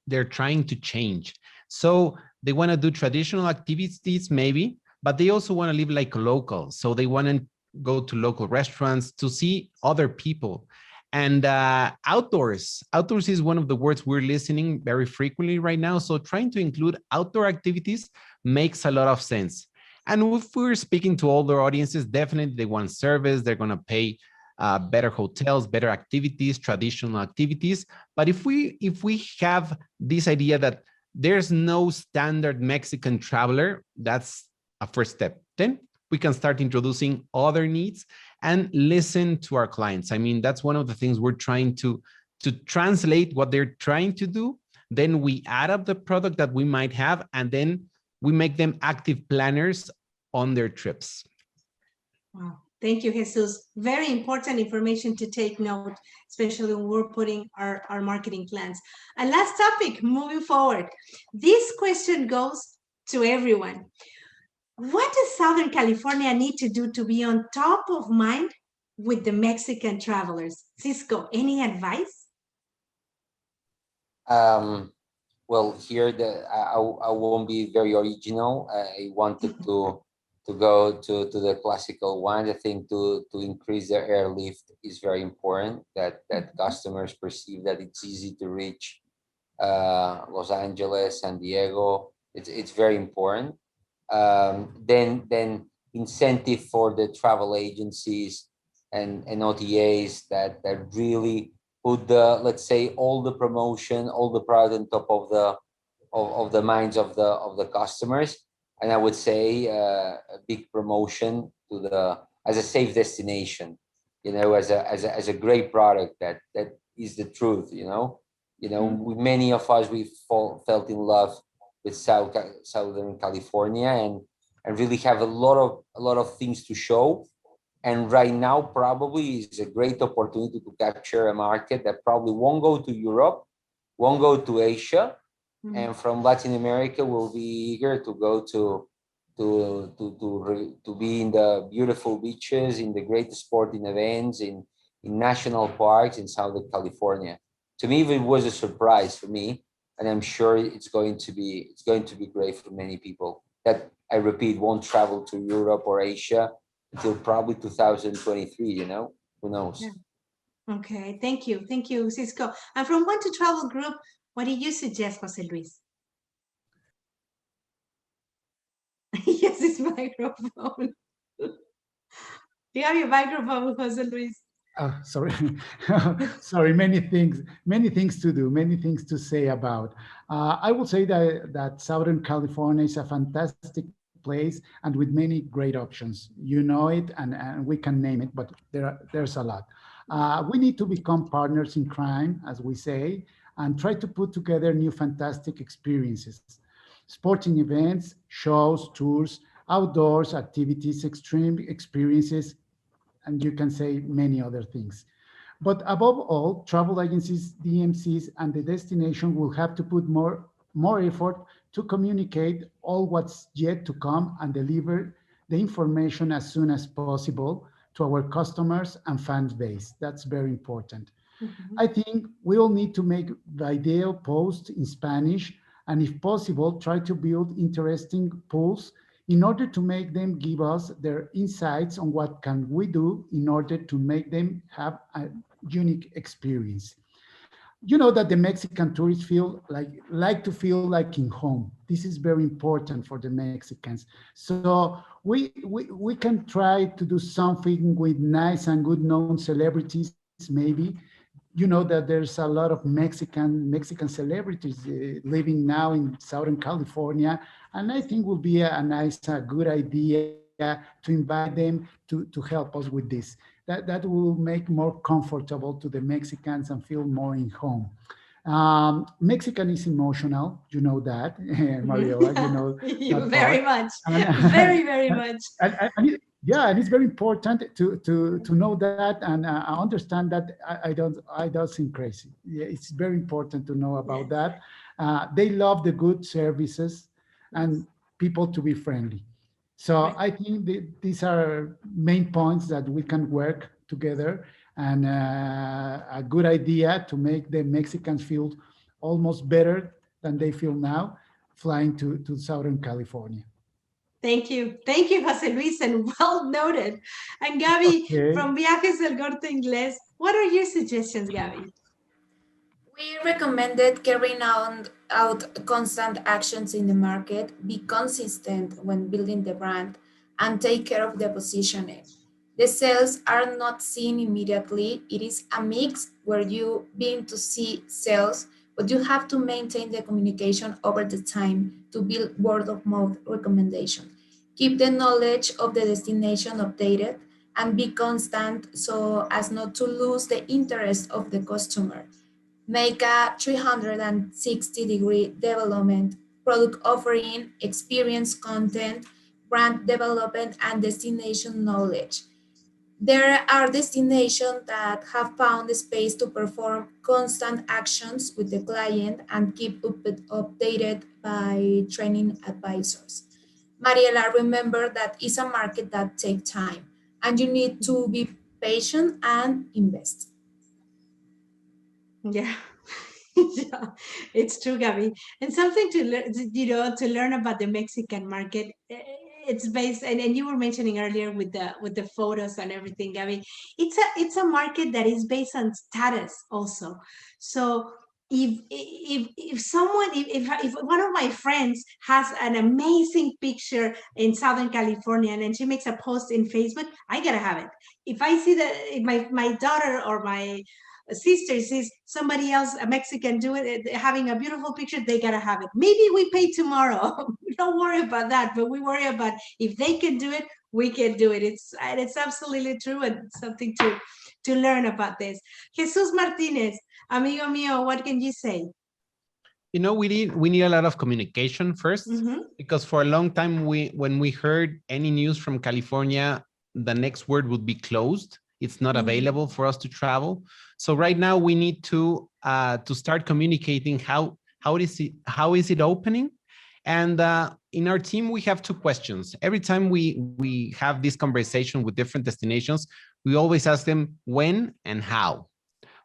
they're trying to change. So they want to do traditional activities maybe, but they also want to live like a local. So they want to go to local restaurants to see other people. And outdoors is one of the words we're listening very frequently right now. So trying to include outdoor activities makes a lot of sense. And if we're speaking to older audiences, definitely they want service. They're going to pay better hotels, better activities, traditional activities. But if we have this idea that there's no standard Mexican traveler, that's a first step. Then we can start introducing other needs and listen to our clients. I mean, that's one of the things we're trying to translate what they're trying to do. Then we add up the product that we might have, and then we make them active planners on their trips. Wow. Thank you, Jesus. Very important information to take note, especially when we're putting our marketing plans. And last topic, moving forward. This question goes to everyone. What does Southern California need to do to be on top of mind with the Mexican travelers? Cisco, any advice? Well, here I won't be very original. I wanted to go to the classical one. I think to increase their airlift is very important. That customers perceive that it's easy to reach Los Angeles, San Diego. It's very important. Then incentive for the travel agencies and OTAs that really put the, let's say, all the promotion, all the product on top of the minds of the customers. And I would say a big promotion to as a safe destination, as a great product that is the truth, Many of us, we felt in love with Southern California and really have a lot of things to show. And right now, probably is a great opportunity to capture a market that probably won't go to Europe, won't go to Asia, and from Latin America will be eager to go to be in the beautiful beaches, in the great sporting events, in national parks in Southern California. To me, it was a surprise for me, and I'm sure it's going to be great for many people that, I repeat, won't travel to Europe or Asia until probably 2023. You know, who knows? Yeah. Okay, thank you, Cisco. And from Want to Travel Group, what do you suggest, Jose Luis? Yes, it's microphone. You have your microphone, Jose Luis. Sorry, sorry. Many things to do, many things to say about. I will say that Southern California is a fantastic place and with many great options. You know it, and we can name it, but there's a lot. We need to become partners in crime, as we say, and try to put together new fantastic experiences. Sporting events, shows, tours, outdoors activities, extreme experiences, and you can say many other things. But above all, travel agencies, DMCs, and the destination will have to put more effort to communicate all what's yet to come and deliver the information as soon as possible to our customers and fan base. That's very important. I think we all need to make video posts in Spanish, and if possible, try to build interesting polls in order to make them give us their insights on what can we do in order to make them have a unique experience. You know that the Mexican tourists like to feel like in home. This is very important for the Mexicans. So we can try to do something with nice and good known celebrities, maybe. You know that there's a lot of Mexican celebrities living now in Southern California, and I think will be a good idea to invite them to help us with this. That will make more comfortable to the Mexicans and feel more in home. Mexican is emotional, you know that, Mariella, you know. You very much, very much. And it's very important to know that, and I understand that I don't seem crazy. Yeah, it's very important to know about that. They love the good services and people to be friendly. So I think these are main points that we can work together, and a good idea to make the Mexicans feel almost better than they feel now flying to Southern California. Thank you, Jose Luis, and well noted. And Gaby, from Viajes El Corte Inglés, what are your suggestions, Gaby? We recommended carrying out constant actions in the market, be consistent when building the brand, and take care of the positioning. The sales are not seen immediately. It is a mix where you begin to see sales, but you have to maintain the communication over the time to build word of mouth recommendation. Keep the knowledge of the destination updated and be constant so as not to lose the interest of the customer. Make a 360-degree development, product offering, experience content, brand development, and destination knowledge. There are destinations that have found the space to perform constant actions with the client and keep updated by training advisors. Mariela, remember that it's a market that takes time and you need to be patient and invest. Yeah. Yeah, it's true, Gaby. And something to learn about the Mexican market. It's based, and you were mentioning earlier with the photos and everything, Gaby. It's a market that is based on status also. So if one of my friends has an amazing picture in Southern California and then she makes a post in Facebook, I gotta have it. If I see that my daughter or my sister sees somebody else, a Mexican, do it, having a beautiful picture, they gotta have it. Maybe we pay tomorrow. Don't worry about that, but we worry about if they can do it, we can do it. It's absolutely true, and something to learn about this. Jesus Martinez, amigo mío, what can you say? You know, we need a lot of communication first, because for a long time, when we heard any news from California, the next word would be closed. It's not available for us to travel. So right now we need to start communicating how is it opening. And in our team, we have two questions. Every time we have this conversation with different destinations, we always ask them when and how.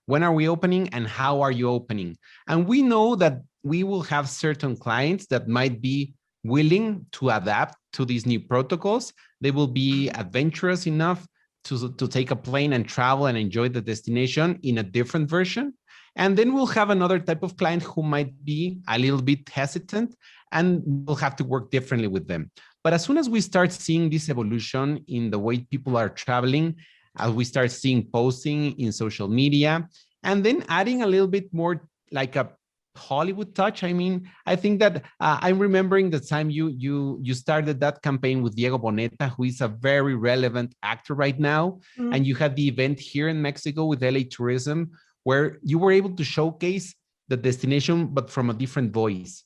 When are we opening and how are you opening? And we know that we will have certain clients that might be willing to adapt to these new protocols. They will be adventurous enough to take a plane and travel and enjoy the destination in a different version. And then we'll have another type of client who might be a little bit hesitant, and we'll have to work differently with them. But as soon as we start seeing this evolution in the way people are traveling, as we start seeing posting in social media, and then adding a little bit more like a Hollywood touch. I mean, I think that I'm remembering the time you started that campaign with Diego Boneta, who is a very relevant actor right now. And you had the event here in Mexico with LA Tourism, where you were able to showcase the destination, but from a different voice.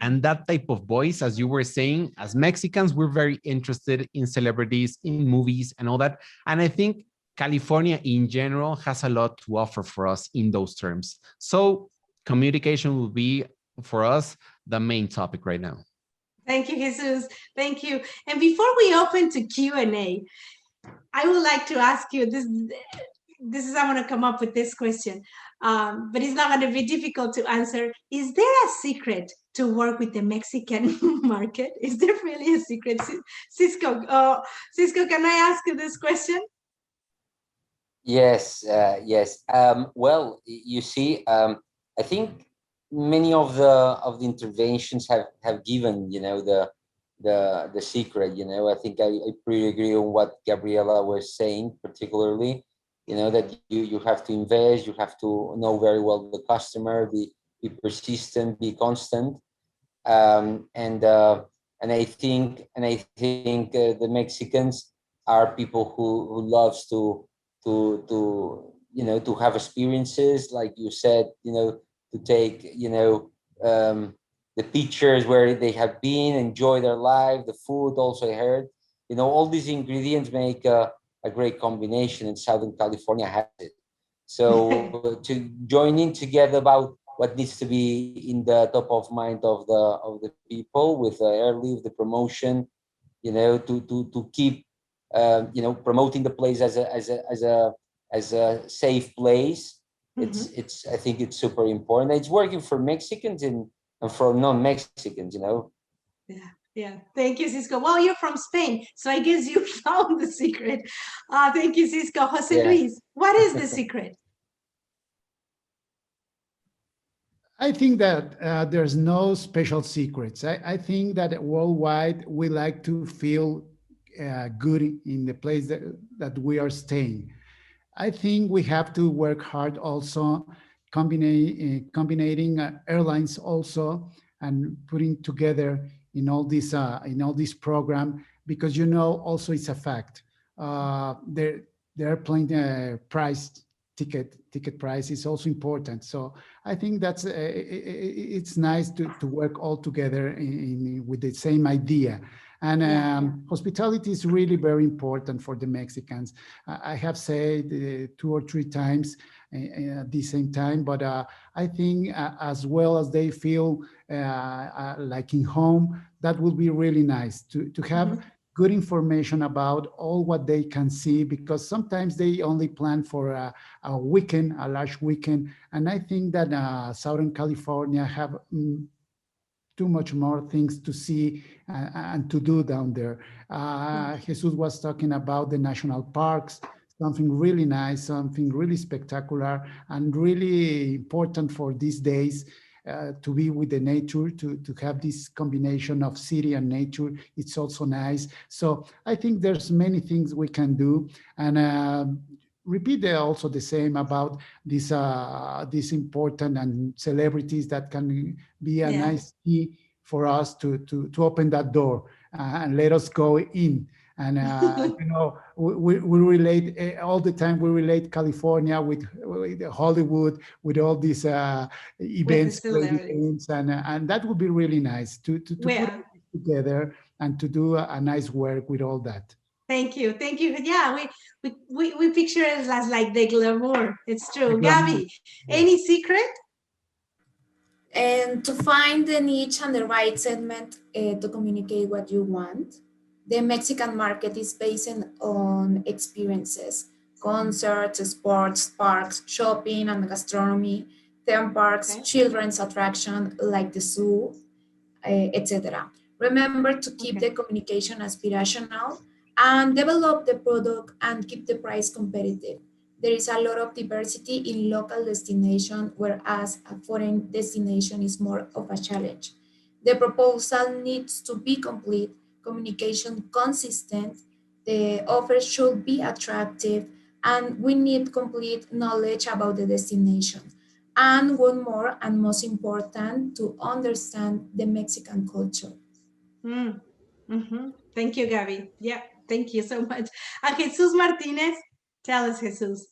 And that type of voice, as you were saying, as Mexicans, we're very interested in celebrities, in movies and all that. And I think California in general has a lot to offer for us in those terms. So communication will be, for us, the main topic right now. Thank you, Jesus. Thank you. And before we open to Q&A, I would like to ask you, this is, I'm going to come up with this question, but it's not going to be difficult to answer. Is there a secret to work with the Mexican market? Is there really a secret? Cisco, Cisco, can I ask you this question? Yes, yes. Well, you see, I think many of the interventions have given, you know, the secret. You know, I think I pretty agree on what Gabriela was saying, particularly. You know, that you have to invest, you have to know very well the customer, be persistent, be constant, and I think the Mexicans are people who loves to you know, to have experiences, like you said, you know, to take, you know, the pictures where they have been, enjoy their life, the food. Also, I heard, you know, all these ingredients make a great combination, and Southern California has it. So to join in together about what needs to be in the top of mind of the people with the airlift, the promotion, you know, to keep you know, promoting the place as a safe place. It's I think it's super important. It's working for Mexicans and for non-Mexicans, you know. Yeah, thank you, Cisco. Well, you're from Spain, so I guess you found the secret. Thank you, Cisco. Jose Luis, what is the secret? I think that there's no special secrets. I think that worldwide we like to feel good in the place that we are staying. I think we have to work hard also, combining airlines also, and putting together in all this program, because, you know, also it's a fact. The airplane ticket price is also important. So I think that's it's nice to work all together with the same idea. And hospitality is really very important for the Mexicans. I have said 2 or 3 times at the same time, but I think as well as they feel like in home, that will be really nice to have good information about all what they can see, because sometimes they only plan for a weekend, a large weekend. And I think that Southern California have too much more things to see and to do down there. Jesus was talking about the national parks, something really nice, something really spectacular, and really important for these days. To be with the nature, to have this combination of city and nature, it's also nice. So I think there's many things we can do, and repeat also the same about this important and celebrities that can be a nice key for us to open that door and let us go in. And you know, we relate all the time. We relate California with Hollywood, with all these events, and that would be really nice to put it together and to do a nice work with all that. Thank you. Thank you. Yeah, we picture it as like the glamour. It's true. Gabby, any secret? And to find the niche and the right segment to communicate what you want. The Mexican market is based on experiences, concerts, sports, parks, shopping and gastronomy, theme parks, children's attraction like the zoo, etc. Remember to keep the communication aspirational and develop the product and keep the price competitive. There is a lot of diversity in local destination, whereas a foreign destination is more of a challenge. The proposal needs to be complete, communication consistent, the offer should be attractive, and we need complete knowledge about the destination. And one more and most important, to understand the Mexican culture. Thank you, Gabby. Yeah, thank you so much. And Jesus Martinez, tell us, Jesus.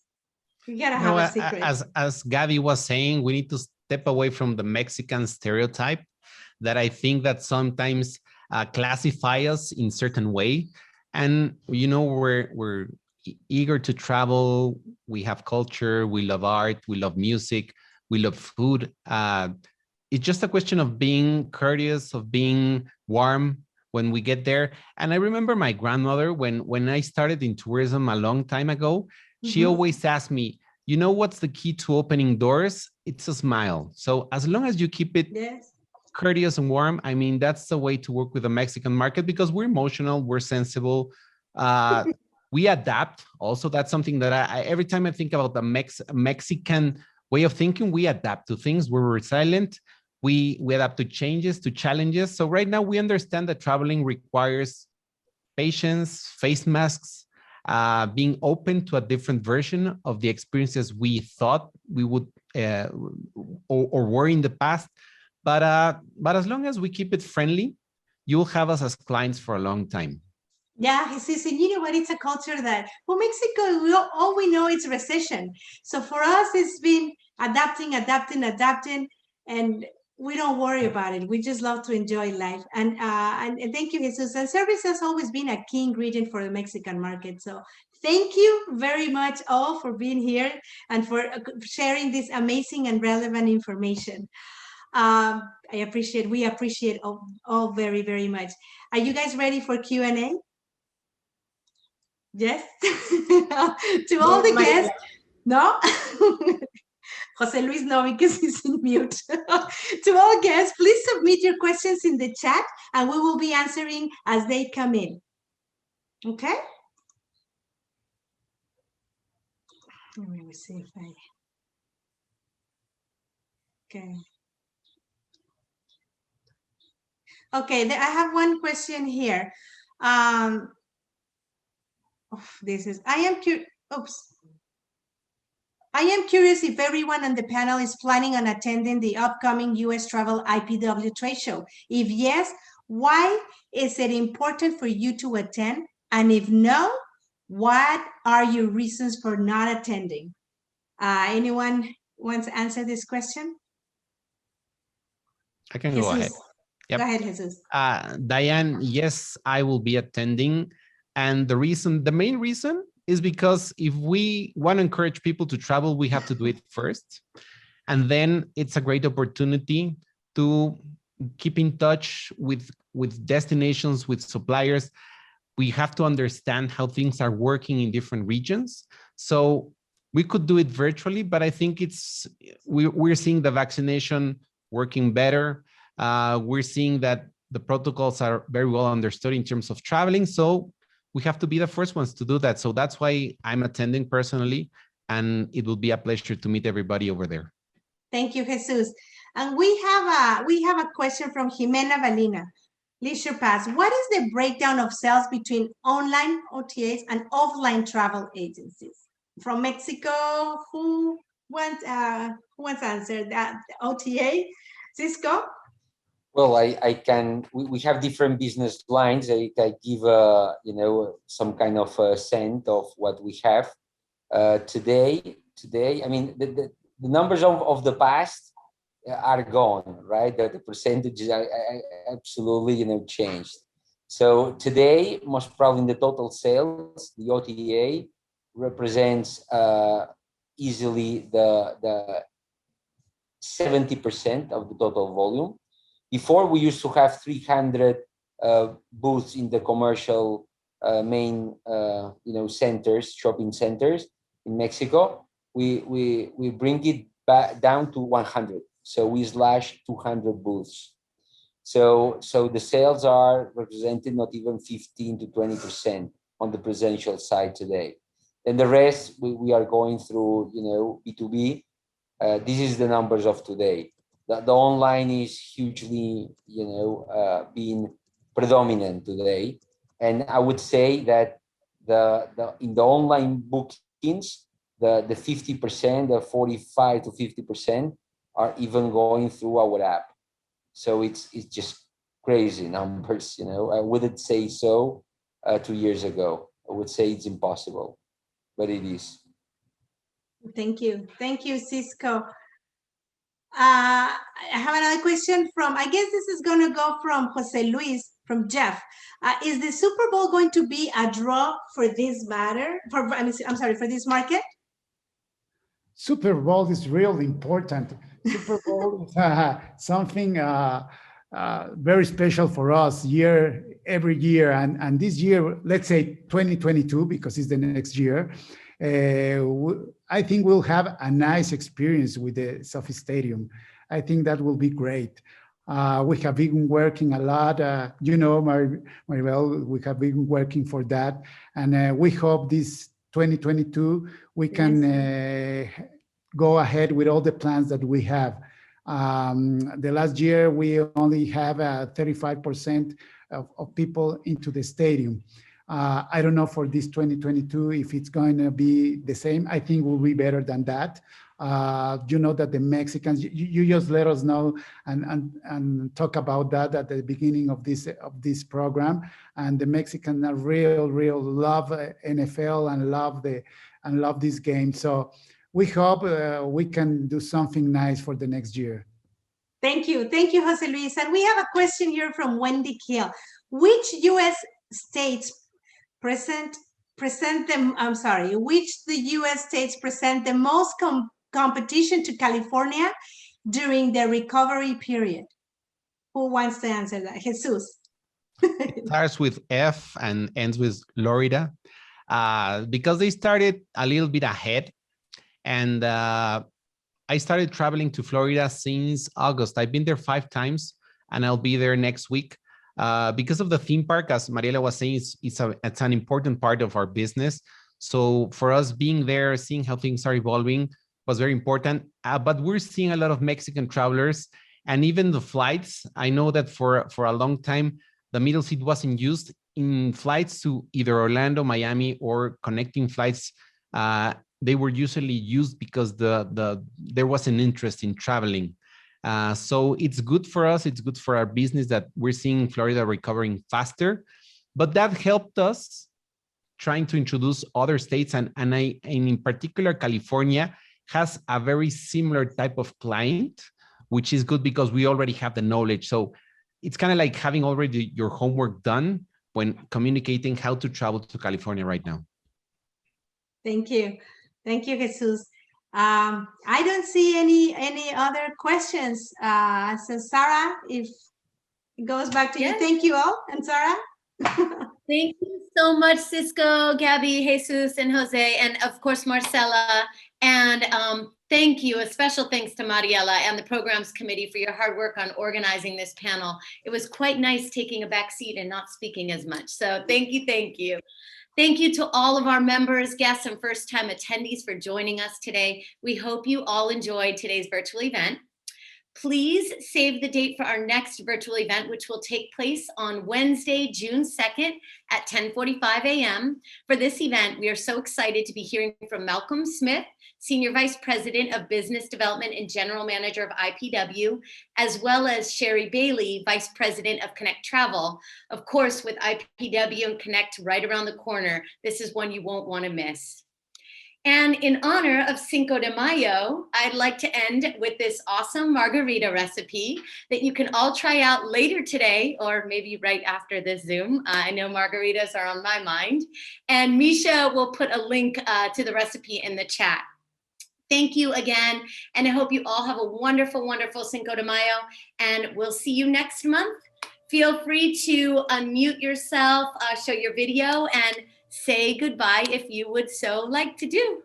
You gotta have a secret. As Gabby was saying, we need to step away from the Mexican stereotype that I think that sometimes classify us in certain way. And, you know, we're eager to travel. We have culture, we love art, we love music, we love food. It's just a question of being courteous, of being warm when we get there. And I remember my grandmother, when I started in tourism a long time ago, she always asked me, you know what's the key to opening doors? It's a smile. So as long as you keep it courteous and warm, I mean, that's the way to work with the Mexican market, because we're emotional, we're sensible, we adapt. Also, that's something that I every time I think about the Mexican way of thinking, we adapt to things. We're resilient. We adapt to changes, to challenges. So right now we understand that traveling requires patience, face masks, being open to a different version of the experiences we thought we would or were in the past. But as long as we keep it friendly, you'll have us as clients for a long time. Yeah, he says, and you know what? It's a culture that, well, Mexico, all we know is recession. So for us, it's been adapting, and we don't worry about it. We just love to enjoy life. And thank you, Jesus. And service has always been a key ingredient for the Mexican market. So thank you very much all for being here and for sharing this amazing and relevant information. We appreciate all very, very much. Are you guys ready for Q&A? Yes. To all the guests. No? Jose Luis no, because he's in mute. To all guests, please submit your questions in the chat and we will be answering as they come in. Okay? Let me see if I... Okay. Okay, I have one question here. I am curious if everyone on the panel is planning on attending the upcoming US Travel IPW trade show. If yes, why is it important for you to attend? And if no, what are your reasons for not attending? Anyone wants to answer this question? I can go ahead. Yep. Go ahead, Jesus. Diane, yes, I will be attending. And the main reason is because if we want to encourage people to travel, we have to do it first. And then it's a great opportunity to keep in touch with destinations, with suppliers. We have to understand how things are working in different regions. So we could do it virtually, but I think we're seeing the vaccination working better. We're seeing that the protocols are very well understood in terms of traveling. So we have to be the first ones to do that. So that's why I'm attending personally, and it will be a pleasure to meet everybody over there. Thank you, Jesus. And we have a question from Jimena Valina. Leisure Pass. What is the breakdown of sales between online OTAs and offline travel agencies? From Mexico, who wants to answer that? OTA, Cisco? Well, I can. We have different business lines. I give some kind of scent of what we have today. I mean, the numbers of the past are gone, right? The percentages are absolutely changed. So today, most probably in the total sales, the OTA represents easily the 70% of the total volume. Before, we used to have 300 booths in the commercial main centers, shopping centers in Mexico. We bring it back down to 100. So we slash 200 booths. So the sales are represented not even 15 to 20% on the presential side today. And the rest we are going through, B2B. This is the numbers of today. The online is hugely, being predominant today. And I would say that in the online bookings, the 50%, the 45 to 50% are even going through our app. So it's just crazy numbers, I wouldn't say so 2 years ago. I would say it's impossible, but it is. Thank you. Thank you, Cisco. I have another question from, I guess this is going to go from Jose Luis, from Jeff. Is the Super Bowl going to be a draw for this matter? For this market? Super Bowl is really important. Super Bowl is something very special for us every year. And this year, let's say 2022, because it's the next year, I think we'll have a nice experience with the Sophie Stadium. I think that will be great. We have been working a lot, Maribel, we have been working for that. And we hope this 2022, we can go ahead with all the plans that we have. The last year, we only have 35% of people into the stadium. I don't know for this 2022 if it's going to be the same. I think we'll be better than that. You know that the Mexicans, you just let us know and talk about that at the beginning of this program. And the Mexicans are real love NFL and love this game. So we hope we can do something nice for the next year. Thank you, Jose Luis. And we have a question here from Wendy Kiel. Which U.S. states present the most competition to California during the recovery period? Who wants to answer that? Jesus. It starts with F and ends with Florida, because they started a little bit ahead. And I started traveling to Florida since August. I've been there 5 times, and I'll be there next week. Because of the theme park, as Mariela was saying, it's an important part of our business. So for us being there, seeing how things are evolving was very important. But we're seeing a lot of Mexican travelers, and even the flights. I know that for a long time, the middle seat wasn't used in flights to either Orlando, Miami, or connecting flights. They were usually used because there was an interest in traveling. So it's good for us. It's good for our business that we're seeing Florida recovering faster. But that helped us trying to introduce other states. And in particular, California has a very similar type of client, which is good because we already have the knowledge. So it's kind of like having already your homework done when communicating how to travel to California right now. Thank you. Thank you, Jesus. I don't see any other questions. So Sarah, if it goes back to you, thank you all. And Sarah? Thank you so much, Cisco, Gabby, Jesus, and Jose, and of course, Marcela. And thank you, a special thanks to Mariela and the programs committee for your hard work on organizing this panel. It was quite nice taking a back seat and not speaking as much. So thank you, thank you. Thank you to all of our members, guests, and first-time attendees for joining us today. We hope you all enjoyed today's virtual event. Please save the date for our next virtual event, which will take place on Wednesday, June 2nd at 10:45 a.m. For this event, we are so excited to be hearing from Malcolm Smith, Senior Vice President of Business Development and General Manager of IPW, as well as Sherry Bailey, Vice President of Connect Travel. Of course, with IPW and Connect right around the corner, this is one you won't want to miss. And in honor of Cinco de Mayo, I'd like to end with this awesome margarita recipe that you can all try out later today, or maybe right after this Zoom. I know margaritas are on my mind. And Misha will put a link to the recipe in the chat. Thank you again. And I hope you all have a wonderful, wonderful Cinco de Mayo. And we'll see you next month. Feel free to unmute yourself, show your video, and say goodbye if you would so like to do.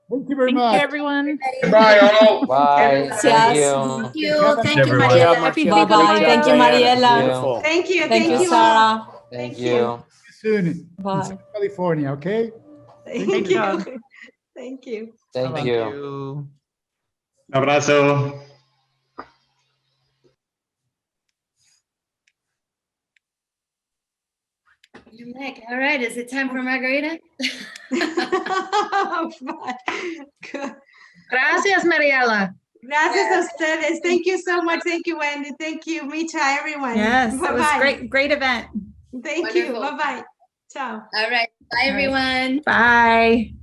Thank you very much. Thank you, everyone. Bye all. Bye. Gracias. Thank you. Thank you. Thank you, Good Mariela. job, Happy Marcela. Bye-bye. Great job, Thank you, Diana. Mariela. Beautiful. Thank you. Thank you, all. Sarah. Thank Thank you. See you soon Bye. in California, okay? Thank job. you. Thank you. Thank you. Abrazo. All right, is it time for margarita? Gracias, Mariela. Gracias a ustedes. Thank you so much. Thank you, Wendy. Thank you, Mita, everyone. Yes, it was Bye-bye. great event. Thank you. Wonderful. Bye-bye. Ciao. All right, bye everyone. Bye.